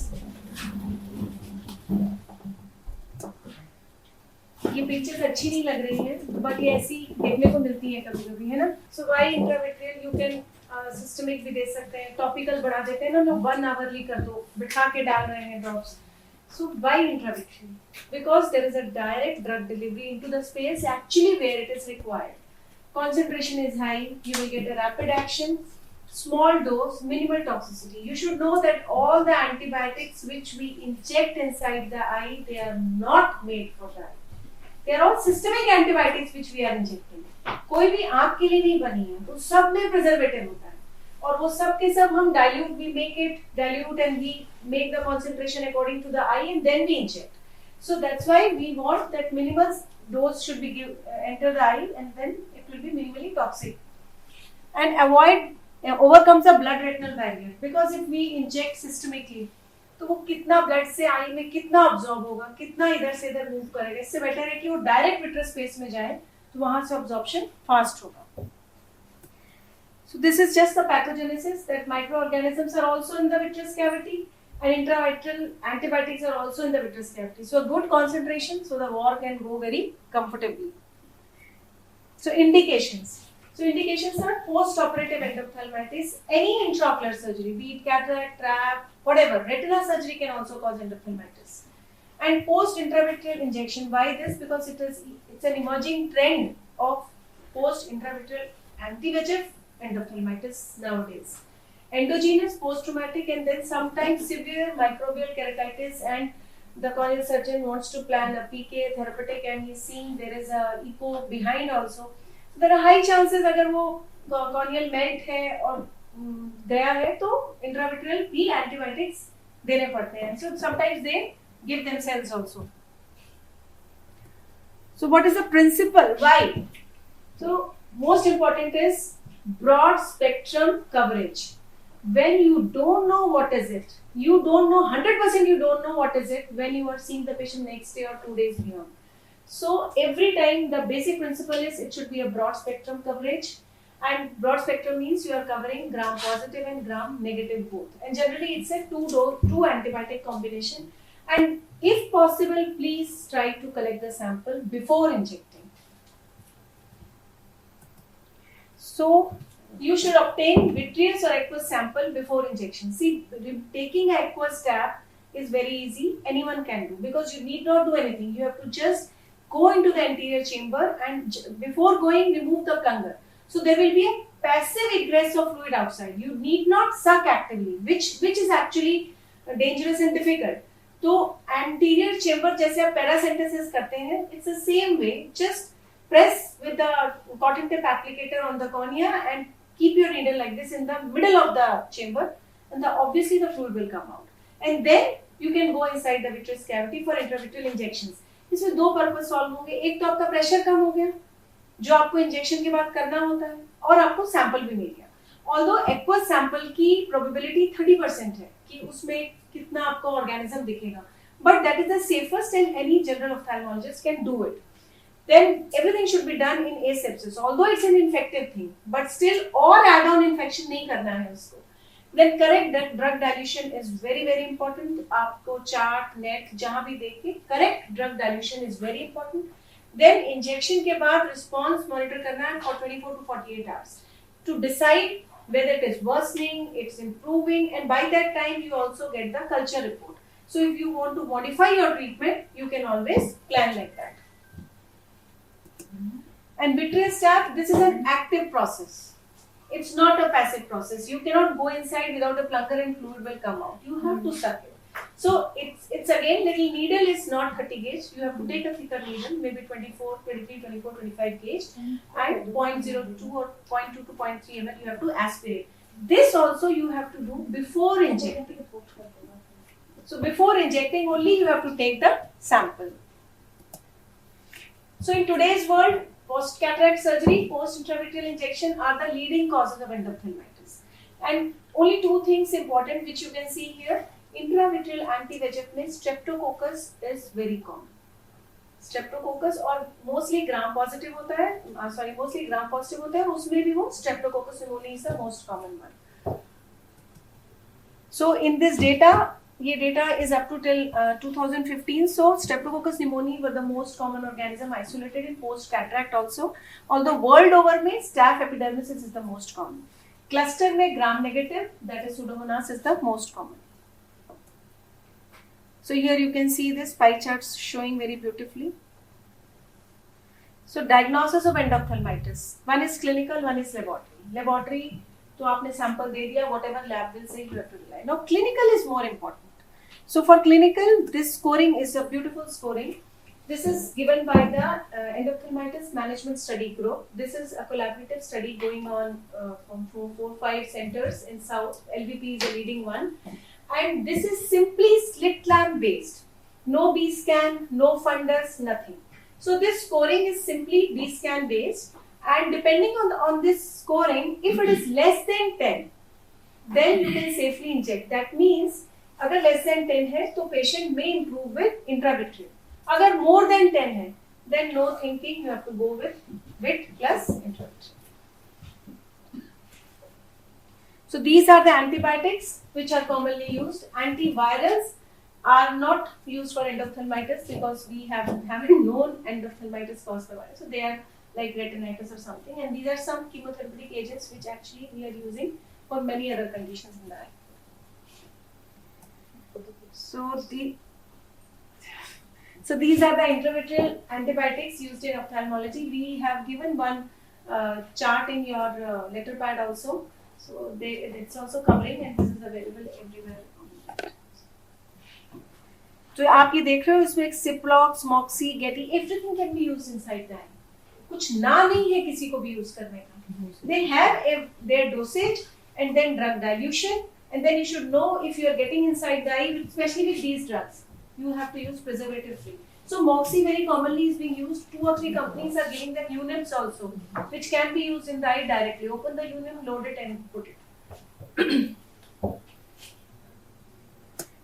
ये पिक्चर्स अच्छी नहीं लग रही है, बट ये ऐसी देखने को मिलती है कभी-कभी, है ना? So why intravitreal? You can systemic भी दे सकते हैं, topical बढ़ा देते हैं ना लोग, 1 hourly कर दो, बिठा के डाल रहे हैं drops. So why intravitreal? Because there is a direct drug delivery into the space actually where it is required. Concentration is high, you will get a rapid action. Small dose, minimal toxicity. You should know that all the antibiotics which we inject inside the eye, they are not made for the eye. They are all systemic antibiotics which we are injecting. कोई भी आँख के लिए नहीं बनी है, तो सब में preservative होता है. और वो सब के सब हम we make it dilute and we make the concentration according to the eye and then we inject. So that's why we want that minimal dose should be enter the eye and then it will be minimally toxic. And overcomes the blood retinal barrier, because if we inject systemically तो वो कितना blood से आई में कितना absorb होगा, कितना इधर से इधर मूव करेगा. इससे बेटर है कि वो डायरेक्ट विट्रस स्पेस में जाए तो वहां से अब्जॉर्प्शन फास्ट होगा. So this is just the pathogenesis that microorganisms are also in the vitreous cavity and intravitreal antibiotics are also in the vitreous cavity. So a good concentration so the war can go very comfortably. So indications. So indications are post-operative endophthalmitis, any intraocular surgery, be it cataract, trap, whatever. Retina surgery can also cause endophthalmitis. And post-intravitreal injection. Why this? Because it's an emerging trend of post-intravitreal anti-VEGF endophthalmitis nowadays. Endogenous, post-traumatic, and then sometimes severe microbial keratitis, and the corneal surgeon wants to plan a PK therapeutic and he's seeing there is a echo behind also. So there are high chances अगर वो corneal melt है और गया है तो intravitreal भी antibiotics देने पड़ते हैं. So sometimes they give themselves also. So what is the principle? Why? So most important is broad spectrum coverage. When you don't know what is it, you don't know 100% you don't know what is it when you are seeing the patient next day or 2 days beyond. So every time the basic principle is it should be a broad spectrum coverage, and broad spectrum means you are covering gram positive and gram negative both, and generally it's a two antibiotic combination, and if possible please try to collect the sample before injecting. So you should obtain vitreous or aqueous sample before injection. See, taking an aqueous tab is very easy, anyone can do, because you need not do anything. You have to just go into the anterior chamber and before going remove the plunger. So there will be a passive egress of fluid outside. You need not suck actively, which is actually dangerous and difficult. So anterior chamber जैसे आप paracentesis करते हैं, it's the same way. Just press with the cotton tip applicator on the cornea and keep your needle like this in the middle of the chamber, and obviously the fluid will come out. And then you can go inside the vitreous cavity for intravitreal injections. इसमें दो purpose solve होंगे. एक तो आपका pressure कम हो गया जो आपको इंजेक्शन के बाद करना होता है, और आपको सैंपल भी मिल गया. ऑल्दो एक्वस सैंपल की प्रोबेबिलिटी 30% है कि उसमें कितना आपको ऑर्गेनिज्म दिखेगा, but that is the safest and any general ophthalmologist can do it. Then everything should be done in asepsis, although it's an infective thing, but still और add-on infection नहीं करना है उसको. Then correct that drug dilution is very very important. आपको chart, net जहाँ भी देखे correct drug dilution is very important. Then injection के बाद response monitor करना है for 24 to 48 hours to decide whether it is worsening, it's improving, and by that time you also get the culture report. So if you want to modify your treatment, you can always plan like that. And vitreous tab, this is an active process. It's not a passive process. You cannot go inside without a plunger and fluid will come out. You have to suck it. So it's again, little needle is not 30 gauge. You have to take a thicker needle, maybe 24, 23, 24, 25 gauge, and 0.02 or 0.2 to 0.3 ml you have to aspirate. This also you have to do before injecting. So before injecting only, you have to take the sample. So in today's world, post-cataract surgery, post-intravitreal injection are the leading causes of endophthalmitis. And only two things important which you can see here. Intravitreal anti-VEGF में streptococcus is very common. Streptococcus और mostly gram positive होता है, mostly gram positive होता है, उसमें भी वो streptococcus pneumoniae is the most common one. So in this data, ये data is up to till 2015. So streptococcus pneumoniae were the most common organism isolated in post cataract also. Although world over में staph epidermidis is the most common. Cluster में gram negative, that is Pseudomonas, is the most common. So here you can see this pie charts showing very beautifully. So diagnosis of endophthalmitis. One is clinical, one is laboratory. Laboratory, तो आपने sample दे दिया, whatever lab will say you have to rely. Now clinical is more important. So for clinical, this scoring is a beautiful scoring. This is given by the endophthalmitis management study group. This is a collaborative study going on from 4-5 centers in South. LVP is the leading one. And this is simply slit lamp based. No B scan, no fundus, nothing. So this scoring is simply B scan based. And depending on this scoring, if it is less than 10, then you can safely inject. That means, अगर less than 10 है, तो patient may improve with intravitreal. अगर more than 10 है, then no thinking, you have to go with VIT plus intravitreal. So these are the antibiotics which are commonly used. Antivirals are not used for endophthalmitis because we haven't known endophthalmitis caused by virus. So they are like retinitis or something. And these are some chemotherapeutic agents which actually we are using for many other conditions in the eye. So these are the intravitreal antibiotics used in ophthalmology. We have given one chart in your letter pad also. So it's also covering and this is available everywhere. तो आप ये देख रहे हो इसमें Ciplox, Moxi, Getty, everything can be used inside the eye. कुछ ना नहीं है किसी को भी यूज करने का. They have their dosage and then drug dilution and then you should know if you are getting inside the eye, especially with these drugs, you have to use preservative free. So Moxi very commonly is being used. 2 or 3 companies are giving the unims also, which can be used in the eye directly. Open the unim, load it and put it.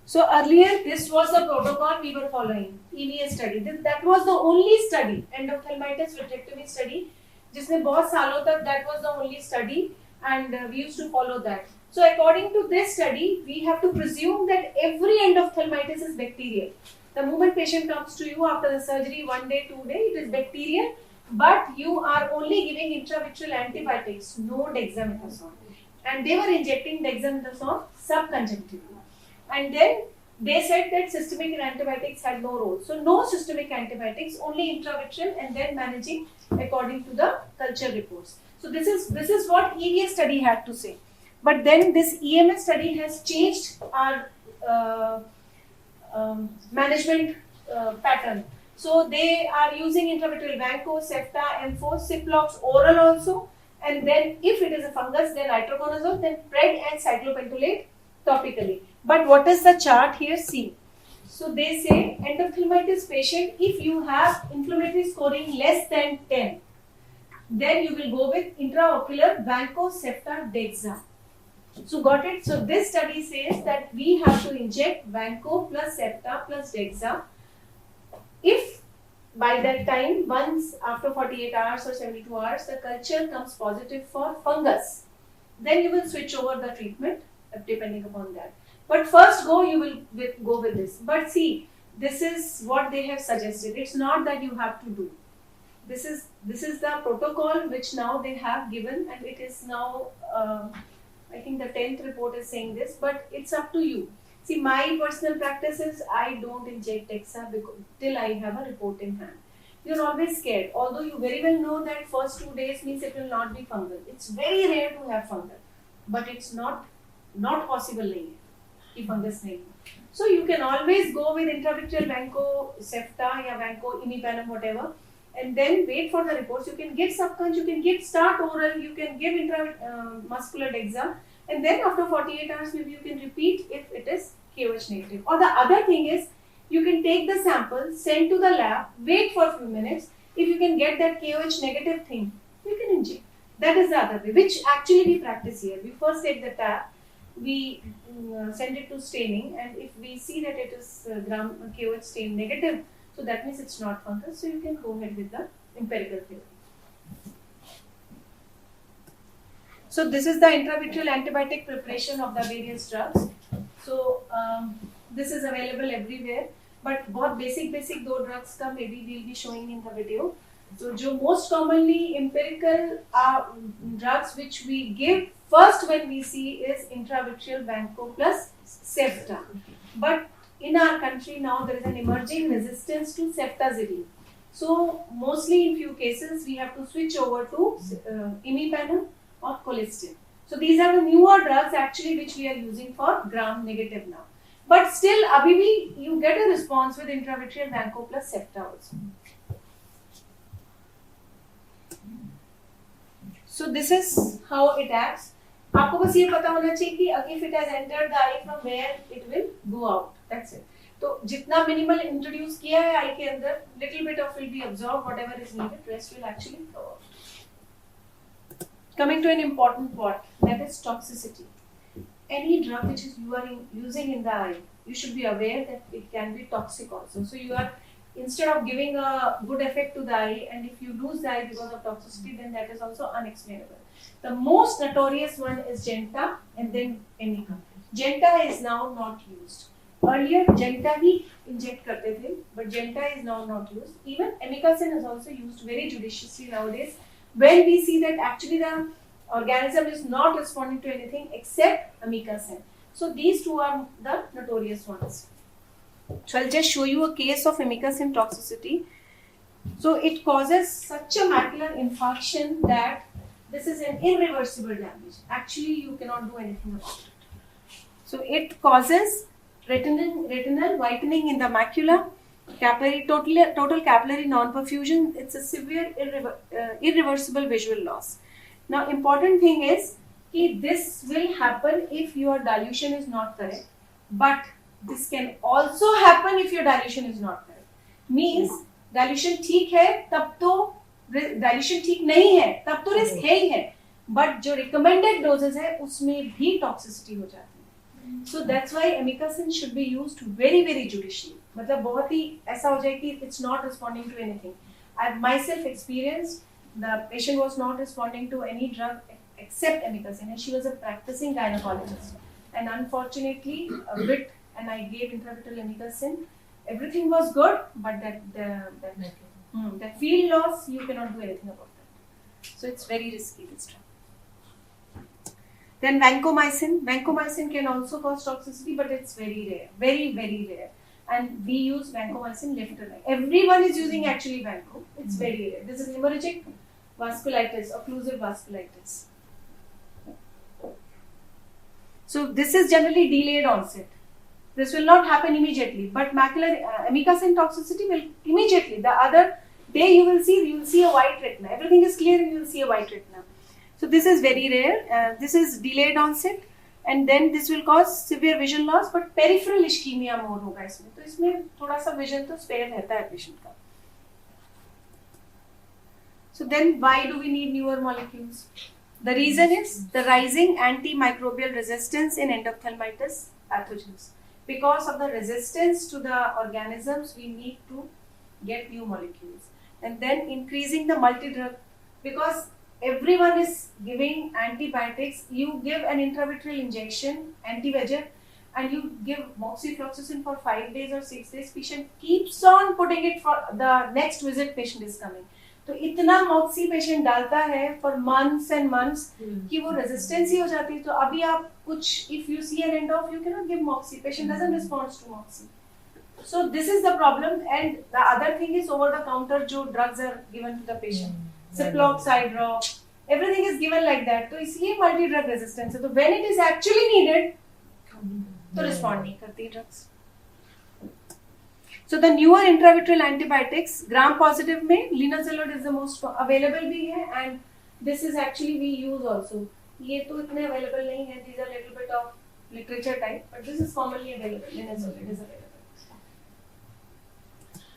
So earlier this was the protocol we were following, EVA study. That was the only study, endophthalmitis vitrectomy study, जिसने बहुत सालों तक that was the only study and we used to follow that. So according to this study, we have to presume that every endophthalmitis is bacterial. The moment patient comes to you after the surgery, 1 day, 2 days, it is bacterial, but you are only giving intravitreal antibiotics, no dexamethasone. And they were injecting dexamethasone subconjunctively. And then they said that systemic antibiotics had no role. So no systemic antibiotics, only intravitreal and then managing according to the culture reports. So this is what EVA study had to say. But then this EMS study has changed our management pattern. So they are using intravitreal Vanco, Cefta, M4, Ciplox, oral also. And then if it is a fungus, then itraconazole, then Pred and cyclopentolate topically. But what is the chart here? See. So they say endophthalmitis patient, if you have inflammatory scoring less than 10, then you will go with intraocular Vanco, Cefta, Dexa. So got it? So this study says that we have to inject Vanco plus Cefta plus Dexa. If by that time, once after 48 hours or 72 hours, the culture comes positive for fungus, then you will switch over the treatment depending upon that. But first you will go with this. But see, this is what they have suggested. It's not that you have to do. This is the protocol which now they have given, and it is now. I think the 10th report is saying this, but it's up to you. See, my personal practice is I don't inject Dexa till I have a report in hand. You're always scared, although you very well know that first 2 days means it will not be fungal. It's very rare to have fungal, but it's not possible nahi hai ki fungus nahi hai. So you can always go with intravitreal Vanco, Cefta, ya Vanco, imipenem, whatever, and then wait for the reports. You can give subcon, you can give start oral, you can give muscular Dexa, and then after 48 hours maybe you can repeat if it is KOH negative. Or the other thing is, you can take the sample, send to the lab, wait for a few minutes. If you can get that KOH negative thing, you can inject. That is the other way, which actually we practice here. We first take the tab, we send it to staining, and if we see that it is gram KOH stain negative, so that means it's not fungus, so you can go ahead with the empirical therapy. So this is the intravitreal antibiotic preparation of the various drugs. So this is available everywhere, but बहुत basic दो drugs का maybe we'll be showing in the video. So जो most commonly empirical drugs which we give first when we see is intravitreal Vanco plus Cefta. But in our country now there is an emerging resistance to ceftazidime. So mostly in few cases we have to switch over to imipenem or colistin. So these are the newer drugs actually which we are using for gram negative now. But still abhi bhi you get a response with intravitreal Vanco plus Cefta also. So this is how it acts. आपको बस ये पता होना चाहिए कि if it has entered the eye from where it will go out. That's it. तो जितना minimal introduce किया है eye के अंदर, little bit of will be absorbed, whatever is needed, rest will actually go out. Coming to an important part, that is toxicity. Any drug which is you are using in the eye, you should be aware that it can be toxic also. So you are, instead of giving a good effect to the eye, and if you lose the eye because of toxicity, then that is also unexplainable. The most notorious one is Genta and then Emica. Genta is now not used. Earlier Genta he inject करते थे, but Genta is now not used. Even Amikacin is also used very judiciously nowadays when we see that actually the organism is not responding to anything except Amikacin. So these two are the notorious ones. So I'll just show you a case of Amikacin toxicity. So it causes such a macular infarction that this is an irreversible damage. Actually, you cannot do anything about it. So it causes retinal whitening in the macula, total capillary non-perfusion. It's a severe irreversible visual loss. Now, important thing is that this will happen if your dilution is not correct, but this can also happen if your dilution is not correct. Means dilution ठीक है तब तो dilution ठीक नहीं है तब तो risk है ही है, but जो recommended doses है उसमें भी toxicity हो जाती है. So that's why amikacin should be used very very judiciously. मतलब बहुत ही ऐसा हो जाए कि it's not responding to anything. I've myself experienced the patient was not responding to any drug except amikacin, and she was a practicing gynecologist. And unfortunately, and I gave intravitreal amikacin. Everything was good, but that field loss, you cannot do anything about that. So it's very risky, this drug. Then vancomycin. Vancomycin can also cause toxicity, but it's very rare, very very rare. And we use vancomycin left and right. Everyone is using actually vanco. It's very rare. This is hemorrhagic vasculitis, occlusive vasculitis. So this is generally delayed onset. This will not happen immediately, but macular amikacin toxicity will immediately. The other day you will see a white retina. Everything is clear and you will see a white retina. So this is very rare. This is delayed onset, and then this will cause severe vision loss, but peripheral ischemia more होगा इसमें. तो इसमें थोड़ा सा vision तो spare रहता है patient का. So then why do we need newer molecules? The reason is the rising antimicrobial resistance in endophthalmitis pathogens. Because of the resistance to the organisms, we need to get new molecules. And then increasing the multi-drug, because everyone is giving antibiotics, you give an intravitreal injection, anti-VEGF, and you give moxifloxacin for 5 days or 6 days, patient keeps on putting it for the next visit patient is coming. तो इतना Moxie patient डालता है for months and months कि वो resistance ही हो जाती है. तो अभी आप कुछ if you see an end of you can not give Moxi, patient doesn't respond to Moxi. So this is the problem. And the other thing is over the counter जो drugs are given to the patient, Ciplox, Sydrop, everything is given like that. तो इसलिए multi drug resistance है. तो when it is actually needed तो respond नहीं करती drugs. So the newer intravitreal antibiotics, gram positive में linezolid is the most available भी है, and this is actually we use also. ये तो इतने available नहीं है. These are little bit of literature type, but this is commonly available. Linezolid is available.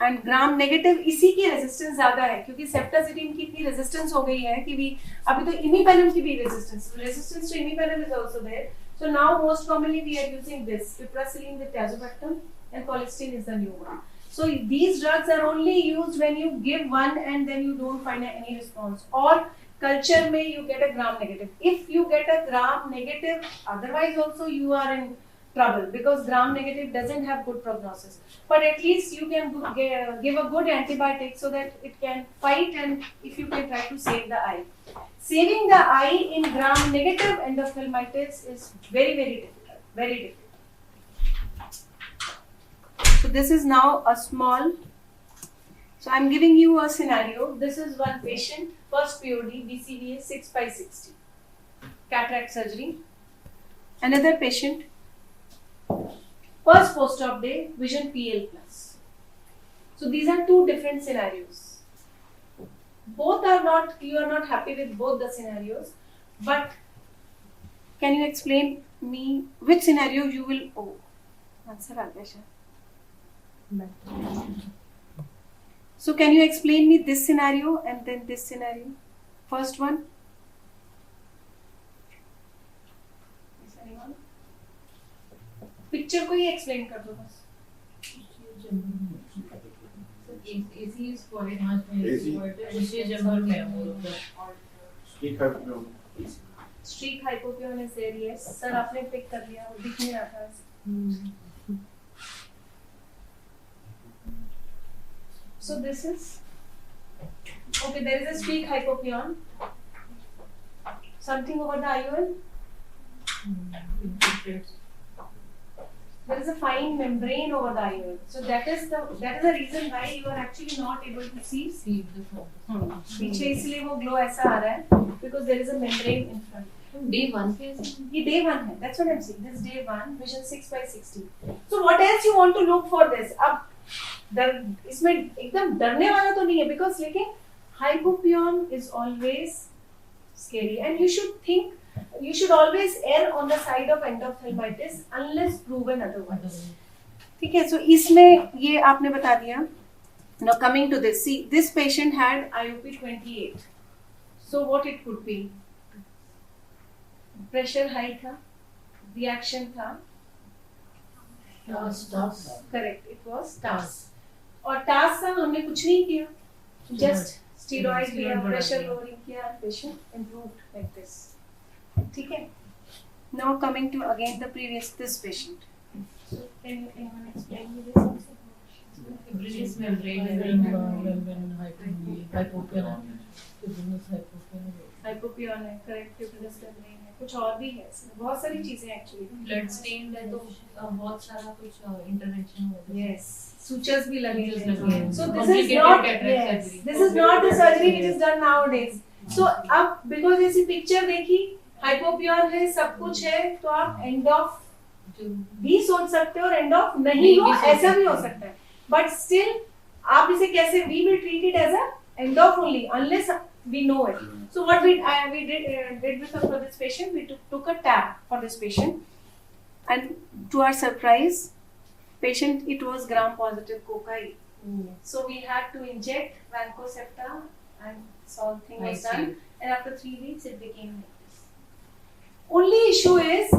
And gram negative इसी की resistance ज्यादा है क्योंकि सेप्टाजिडिन की इतनी रेजिस्टेंस हो गई है कि भी अभी तो इमीपेनम की भी resistance to imipenem is also there. So now most commonly we are using this piperacillin with tazobactam and colistin is the new one. So these drugs are only used when you give one and then you don't find any response, or culture में you get a gram negative. If you get a gram negative, otherwise also you are in trouble because gram negative doesn't have good prognosis. But at least you can give a good antibiotic so that it can fight, and if you can try to save the eye. Saving the eye in gram negative endophthalmitis is very difficult, very difficult. So this is now a small. So I'm giving you a scenario. This is one patient, first POD, BCVA 6/60, cataract surgery. Another patient, first post-op day, vision PL plus. So these are two different scenarios. Both are not, you are not happy with both the scenarios, but can you explain me which scenario you will, answer aa gaya shayad. So can you explain me this scenario and then this scenario? First one. Is anyone? Picture को ही explain कर दो बस.
AC is quite much.
AC.
AC general में है वो लोग.
Streak hypopyon.
Streak hypopyon is there, yes. Sir आपने pick कर लिया, वो दिख नहीं रहा था. So this is, okay, there is a streak hypopyon. Something over the IOL. There is a fine membrane over the IOL. So that is the reason why you are actually not able to see.
See the phone.
पीछे इसलिए वो glow ऐसा आ रहा है because there is a membrane in front.
Day 1 पे
ये day 1 है. That's what I'm saying. This day 1, vision 6/60. So what else you want to look for this? अब इसमें एकदम डरने वाला तो नहीं है because लेकिन hypopyon is always scary and you should always err on the side of endophthalmitis unless proven otherwise. ठीक है, so इसमें ये आपने बता दिया. Now coming to this, see this patient had IOP 28. So what it could be? Pressure high था, reaction था.
TAS.
Correct, it was TAS. और TAS था हमने कुछ नहीं किया, just steroid दिया, pressure lowering किया, patient improved like this. ठीक है. Now coming to again this patient. So can anyone explain me this also?
Release membrane when hypopyon.
Hypopyon है, correct, pupillus membrane है, कुछ और भी है इसमें, बहुत सारी चीजें actually.
Blood stained है तो बहुत सारा कुछ intervention होता है.
Yes, sutures भी लगे
Sutures
हैं.
लगे हैं.
So this is
Complicated
not,
cataract
yes,
surgery.
this is not the surgery which is done nowadays. So अब because ऐसी picture देखी, hypopyon है, सब कुछ है, तो आप end of भी सोच सकते हो और end of नहीं हो, ऐसा भी हो सकता है. But still आप इसे कैसे, we will treat it as a end of only unless we know it. So what we did for this patient, we took a tab for this patient, and to our surprise, patient, it was gram positive cocaine. So we had to inject Vancosepta and this whole thing was done, and after 3 weeks it became like this. Only issue is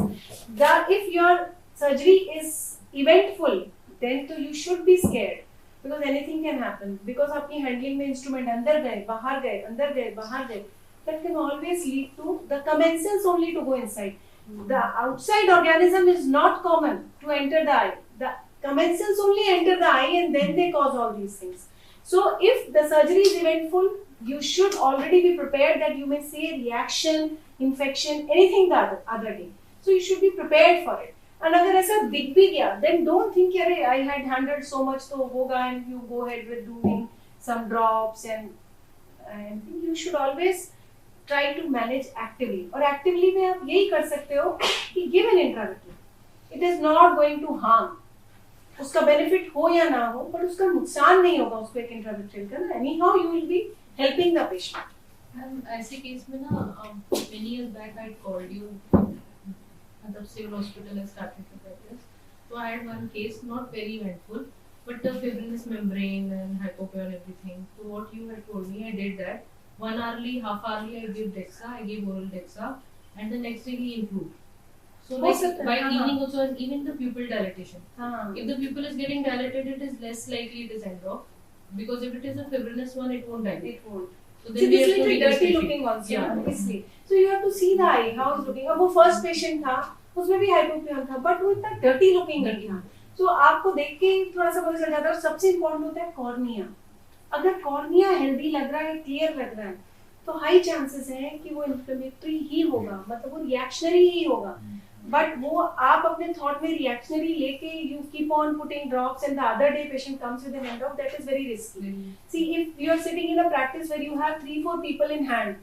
that if your surgery is eventful, then तो you should be scared because anything can happen. Because आपकी handling में instrument अंदर गए, बाहर गए, अंदर गए, बाहर गए, that can always lead to the commensals only to go inside. The outside organism is not common to enter the eye. The commensals only enter the eye and then they cause all these things. So if the surgery is eventful, you should already be prepared that you may say reaction, infection, anything the other day. So you should be prepared for it. And अगर ऐसा दिख भी गया, then don't think अरे I had handled so much तो होगा, and you go ahead with doing some drops and you should always try to manage actively. और actively में आप यही कर सकते हो कि give an intravitreal. It is not going to harm. उसका benefit हो या ना हो, but उसका नुकसान नहीं होगा उसको एक intravitreal का ना. Anyhow you will be helping the patient.
ऐसे केस में ना many years back I called you
मतलब civil hospital has started to practice. So I had one case, not very eventful, but the fibrinous membrane and hypopia and everything. So what you had told me, I did that. 1 hourly, half hourly, I gave Dexa, I gave oral Dexa, and the next day he improved. So
हो सकता है,
by
हाँ,
evening also, even the pupil dilatation.
हाँ
If the pupil is getting dilated, it is less likely it is endo. Because if it is a fibrinous one, it won't dilate.
it won't.
So
See,
then we
this
have to
little
make a
dirty
special-
looking also,
Yeah.
ना, इसलिए. So you have to see the eye, how it's looking. अब वो first patient था, उसमें भी hypopyon था, but वो इतना dirty looking नहीं था. So आपको देख के थोड़ा सा पता चल जाता है. और सबसे important होता है cornea. अगर cornea healthy लग रहा है, clear लग रहा है, तो high chances हैं कि वो inflammatory ही होगा, मतलब वो reactionary ही होगा. But वो आप अपने thought में reactionary लेके you keep on putting drops and the other day patient comes with an endo, that is very risky. See, if you are sitting in a practice where you have 3-4 people in hand,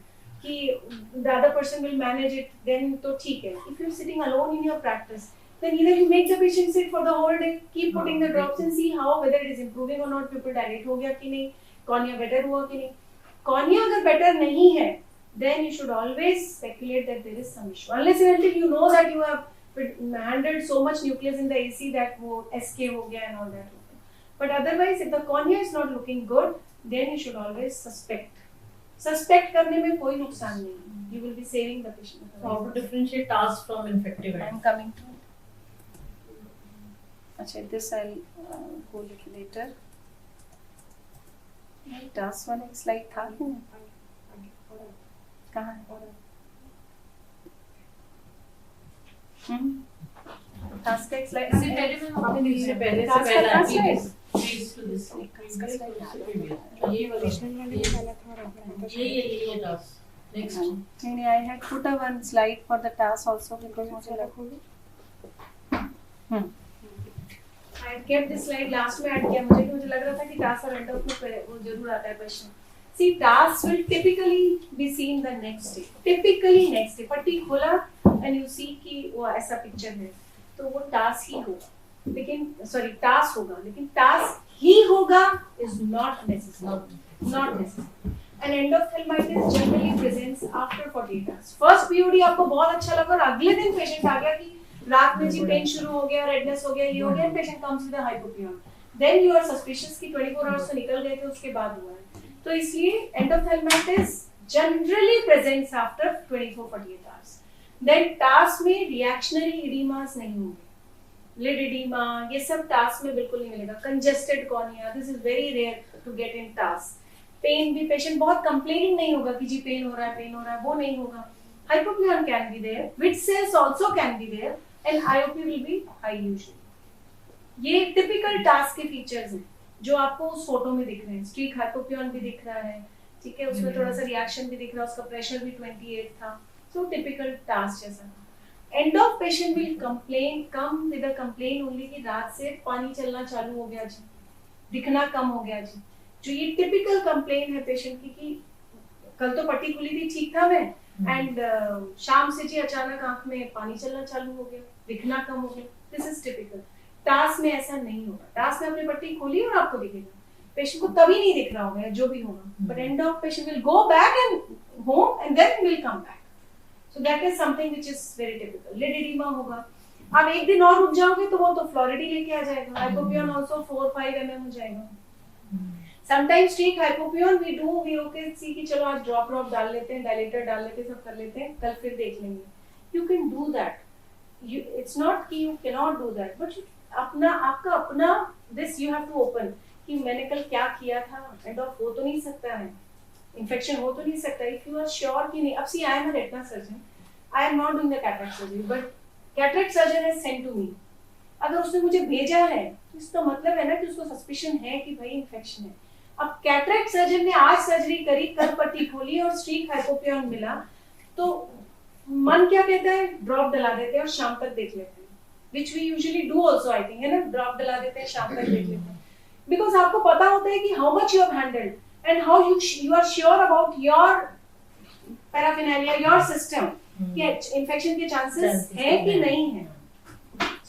कि the other person will manage it, then तो ठीक है. If you are sitting alone in your practice, then either you make the patient sit for the whole day, keep putting the drops and see how whether it is improving or not, pupil dilate हो गया कि नहीं, cornea better हुआ कि नहीं. Cornea अगर better नहीं है, then you should always speculate that there is some issue. Unless and until you know that you have handled so much nucleus in the AC that वो SK हो गया and all that. But otherwise, if the cornea is not looking good, then you should always suspect. Suspect करने में कोई नुकसान नहीं है. You will be saving the patient.
So how to differentiate TAS from infective
I am
endo?
coming to it. अच्छा, this I'll go little later. TAS वाला एक slide था कि नहीं? कहाँ है? TAS का एक slide
इससे
है?
पहले मैं आपने
इससे पहले
TAS का TAS slide?
Please to this.
TAS का slide
ये वाला ये TAS. Next.
नहीं, I had put a one slide for the TAS also because मुझे I had kept this slide last में add किया मुझे लग रहा था कि TAS और endo में वो जरूर आता है question. See, TAS will typically be seen the next day. Typically next day. पट्टी खोला and you see कि वो ऐसा picture है, तो वो TAS ही होगा. लेकिन TAS होगा, लेकिन TAS ही होगा is not necessary. Not necessary. And endophthalmitis generally presents after 48 hours. First POD आपको बहुत अच्छा लगा और अगले दिन patient आ गया कि रात में जी पेन शुरू हो गया, रेडनेस हो गया, ये हो गया, patient comes with a hypopyon. Then you are suspicious कि 24 hours तो निकल गए थे, उसके बाद हुआ है. तो इसलिए endophthalmitis generally presents after 24-48 hours. Then TAS में reactionary edemas नहीं होंगे. Lid edema ये सब TAS में बिल्कुल नहीं मिलेगा. Congested cornea, this is very rare to get in TAS. Pain भी पेशेंट बहुत कंप्लेनिंग नहीं होगा कि जी पेन हो रहा है, वो नहीं होगा. Hypopyon can be there, which cells also can be there, and IOP will be high usually. ये typical TAS के features हैं जो आपको उस फोटो में दिख रहे हैं. Streak hypopyon भी दिख रहा है, ठीक है, उसमें थोड़ा सा रिएक्शन भी दिख रहा है, उसका प्रेशर भी 28 था. So typical TAS जैसा. End of patient will come with a complaint only कि रात से पानी चलना चालू हो गया जी, दिखना कम हो गया जी. जो ये टिपिकल कंप्लेन है पेशेंट की कि कल तो पट्टी खुली थी, ठीक था मैं, एंड शाम से जी अचानक आंख में पानी चलना चालू हो गया, दिखना कम हो गया. This is typical. टास में ऐसा नहीं होगा. टास में आपने पट्टी खोली और आपको दिखेगा, पेशेंट को तभी नहीं दिख रहा होगा जो भी होगा, but end of patient will go back and home and then will come back. So that is something which is very typical. Lid edema होगा, आप एक दिन और रुक जाओगे तो वो तो फ्लोरिडी लेके आ जाएगा. हाइपोपियन आल्सो 4-5 mm हो जाएगा. Sometimes streak hypopyon we okay see कि चलो आज drop डाल लेते हैं, dilator डाल लेते हैं, सब कर लेते हैं, कल फिर देख लेंगे. You can do that. It's not कि you cannot do that, but आपका अपना this you have to open कि मैंने कल क्या किया था, end of हो तो नहीं सकता है, infection हो तो नहीं सकता. If you are sure कि नहीं, अब see I am a retina surgeon, I am not doing the cataract surgery, but cataract surgeon has sent to me. अगर उसने मुझे भेजा है तो इसका मतलब है ना कि उसको सस्पिशन है कि भाई इन्फेक्शन है. अब कैटरेक्ट सर्जन ने आज सर्जरी करी, कल पट्टी खोली और स्ट्रीक हाइपोपियन मिला, तो मन क्या कहता है, ड्रॉप डला देते हैं और शाम तक देख लेते हैं, which we usually do also I think, है ना, ड्रॉप डला देते हैं, शाम तक देख लेते हैं, because आपको पता होता है कि how much you have handled and how you are sure about your paraphernalia, your system, कि infection के chances है कि नहीं है.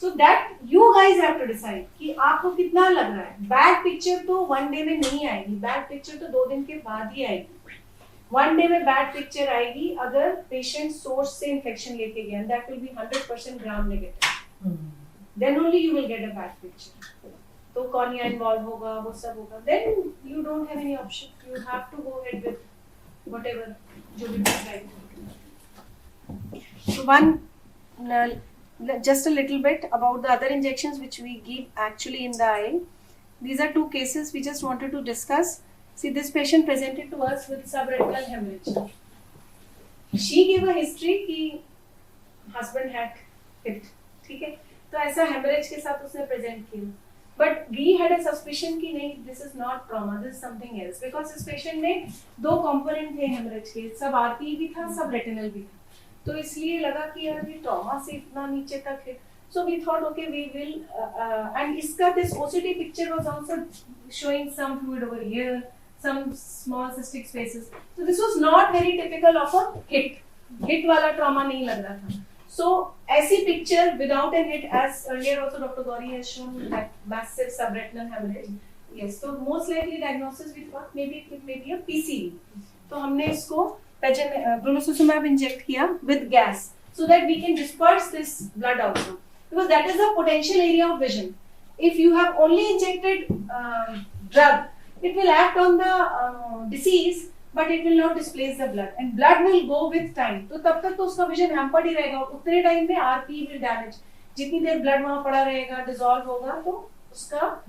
So that you guys have to decide कि आपको कितना लग रहा है. बैड पिक्चर तो 1 day में नहीं आएगी, बैड पिक्चर तो 2 दिन के बाद ही आएगी. 1 day में bad picture आएगी अगर patient source से infection लेके गया, and that will be 100% gram negative. Then only you will get a bad picture. तो cornea involved होगा, वो सब होगा. Then you don't have any option. You have to go ahead with whatever जो भी prescribed. So just a little bit about the other injections which we give actually in the eye. These are 2 cases we just wanted to discuss. See, this patient presented to us with subretinal hemorrhage. She gave a history कि husband had hit. ठीक है? तो ऐसा hemorrhage के साथ उसने present किया. But we had a suspicion कि नहीं, this is not trauma, this is something else. Because इस patient में 2 component थे hemorrhage के, सब RPE भी था, सब retinal भी था. तो इसलिए लगा कि यार ये trauma से इतना नीचे तक है. So we thought, okay, we will, and इसका this OCT picture was also showing some fluid over here, some small cystic spaces. So this was not very typical of a hit. Hit वाला trauma नहीं लग रहा था. So ऐसी picture without a hit, as earlier also Dr. Gauri has shown that massive subretinal hemorrhage. Yes, so most likely diagnosis we thought maybe it may be a PCV. तो हमने इसको brolucizumab inject किया with gas so that we can disperse this blood also. Because that is the potential area of vision. If you have only injected drug, it will act on the disease, but it will not displace the blood, and blood will go with time. तो तब तक तो उसका vision hampered ही रहेगा, और उतने time में RPE will damage. जितनी देर blood वहाँ पड़ा रहेगा, dissolve होगा, तो उसका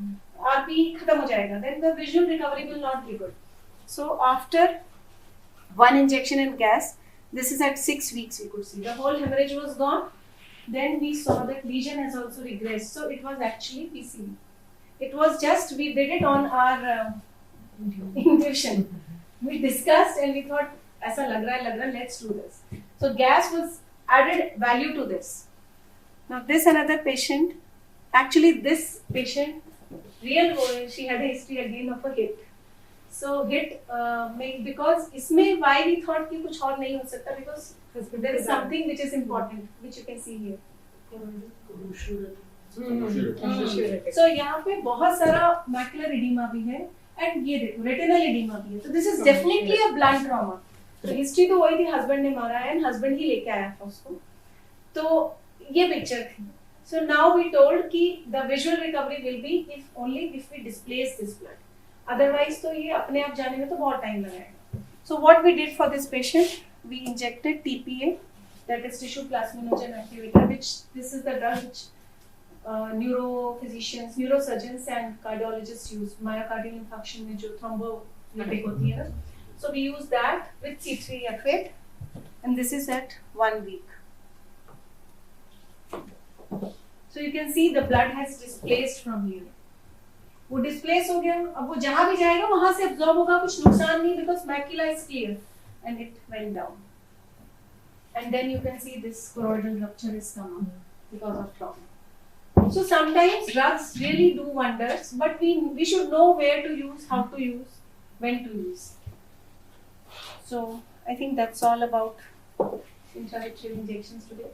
RPE खत्म हो जाएगा. Then the visual recovery will not be good. So after 1 injection in gas, this is at 6 weeks we could see the whole hemorrhage was gone. Then we saw that lesion has also regressed. So it was actually PCV. It was just, we did it on our intuition. We discussed and we thought, ऐसा लग रहा है, let's do this. So gas was added value to this. Now this another patient, actually this patient, she had a history again of a hit. So hit, because इसमें why we thought कि कुछ और नहीं हो सकता, because there is something which is important, which you can see here. So यहाँ पे बहुत सारा macular edema भी है, and ये देखो retinal edema भी है. So this is definitely a blunt trauma. तो history तो वही थी, husband ने मारा है, and husband ही लेके आया था उसको. तो ये picture थी. So now we told कि the visual recovery will be if we displace this blood. Otherwise तो ये अपने आप जाने में तो बहुत time लगाएगा. So what we did for this patient, we injected TPA, that is tissue plasminogen activator, which this is the drug which neurophysicians, neurosurgeons and cardiologists use. Myocardial infarction में जो thrombolytic होती है. So we use that with C3F8, and this is at 1 week. So you can see the blood has displaced from here. वो displace हो गया, अब वो जहाँ भी जाएगा वहाँ से absorb होगा, कुछ नुकसान नहीं, because macula is clear, and it went down. And then you can see this choroidal rupture is come up because of trauma. So sometimes drugs really do wonders, but we should know where to use, how to use, when to use. So I think that's all about intravitreal injections today.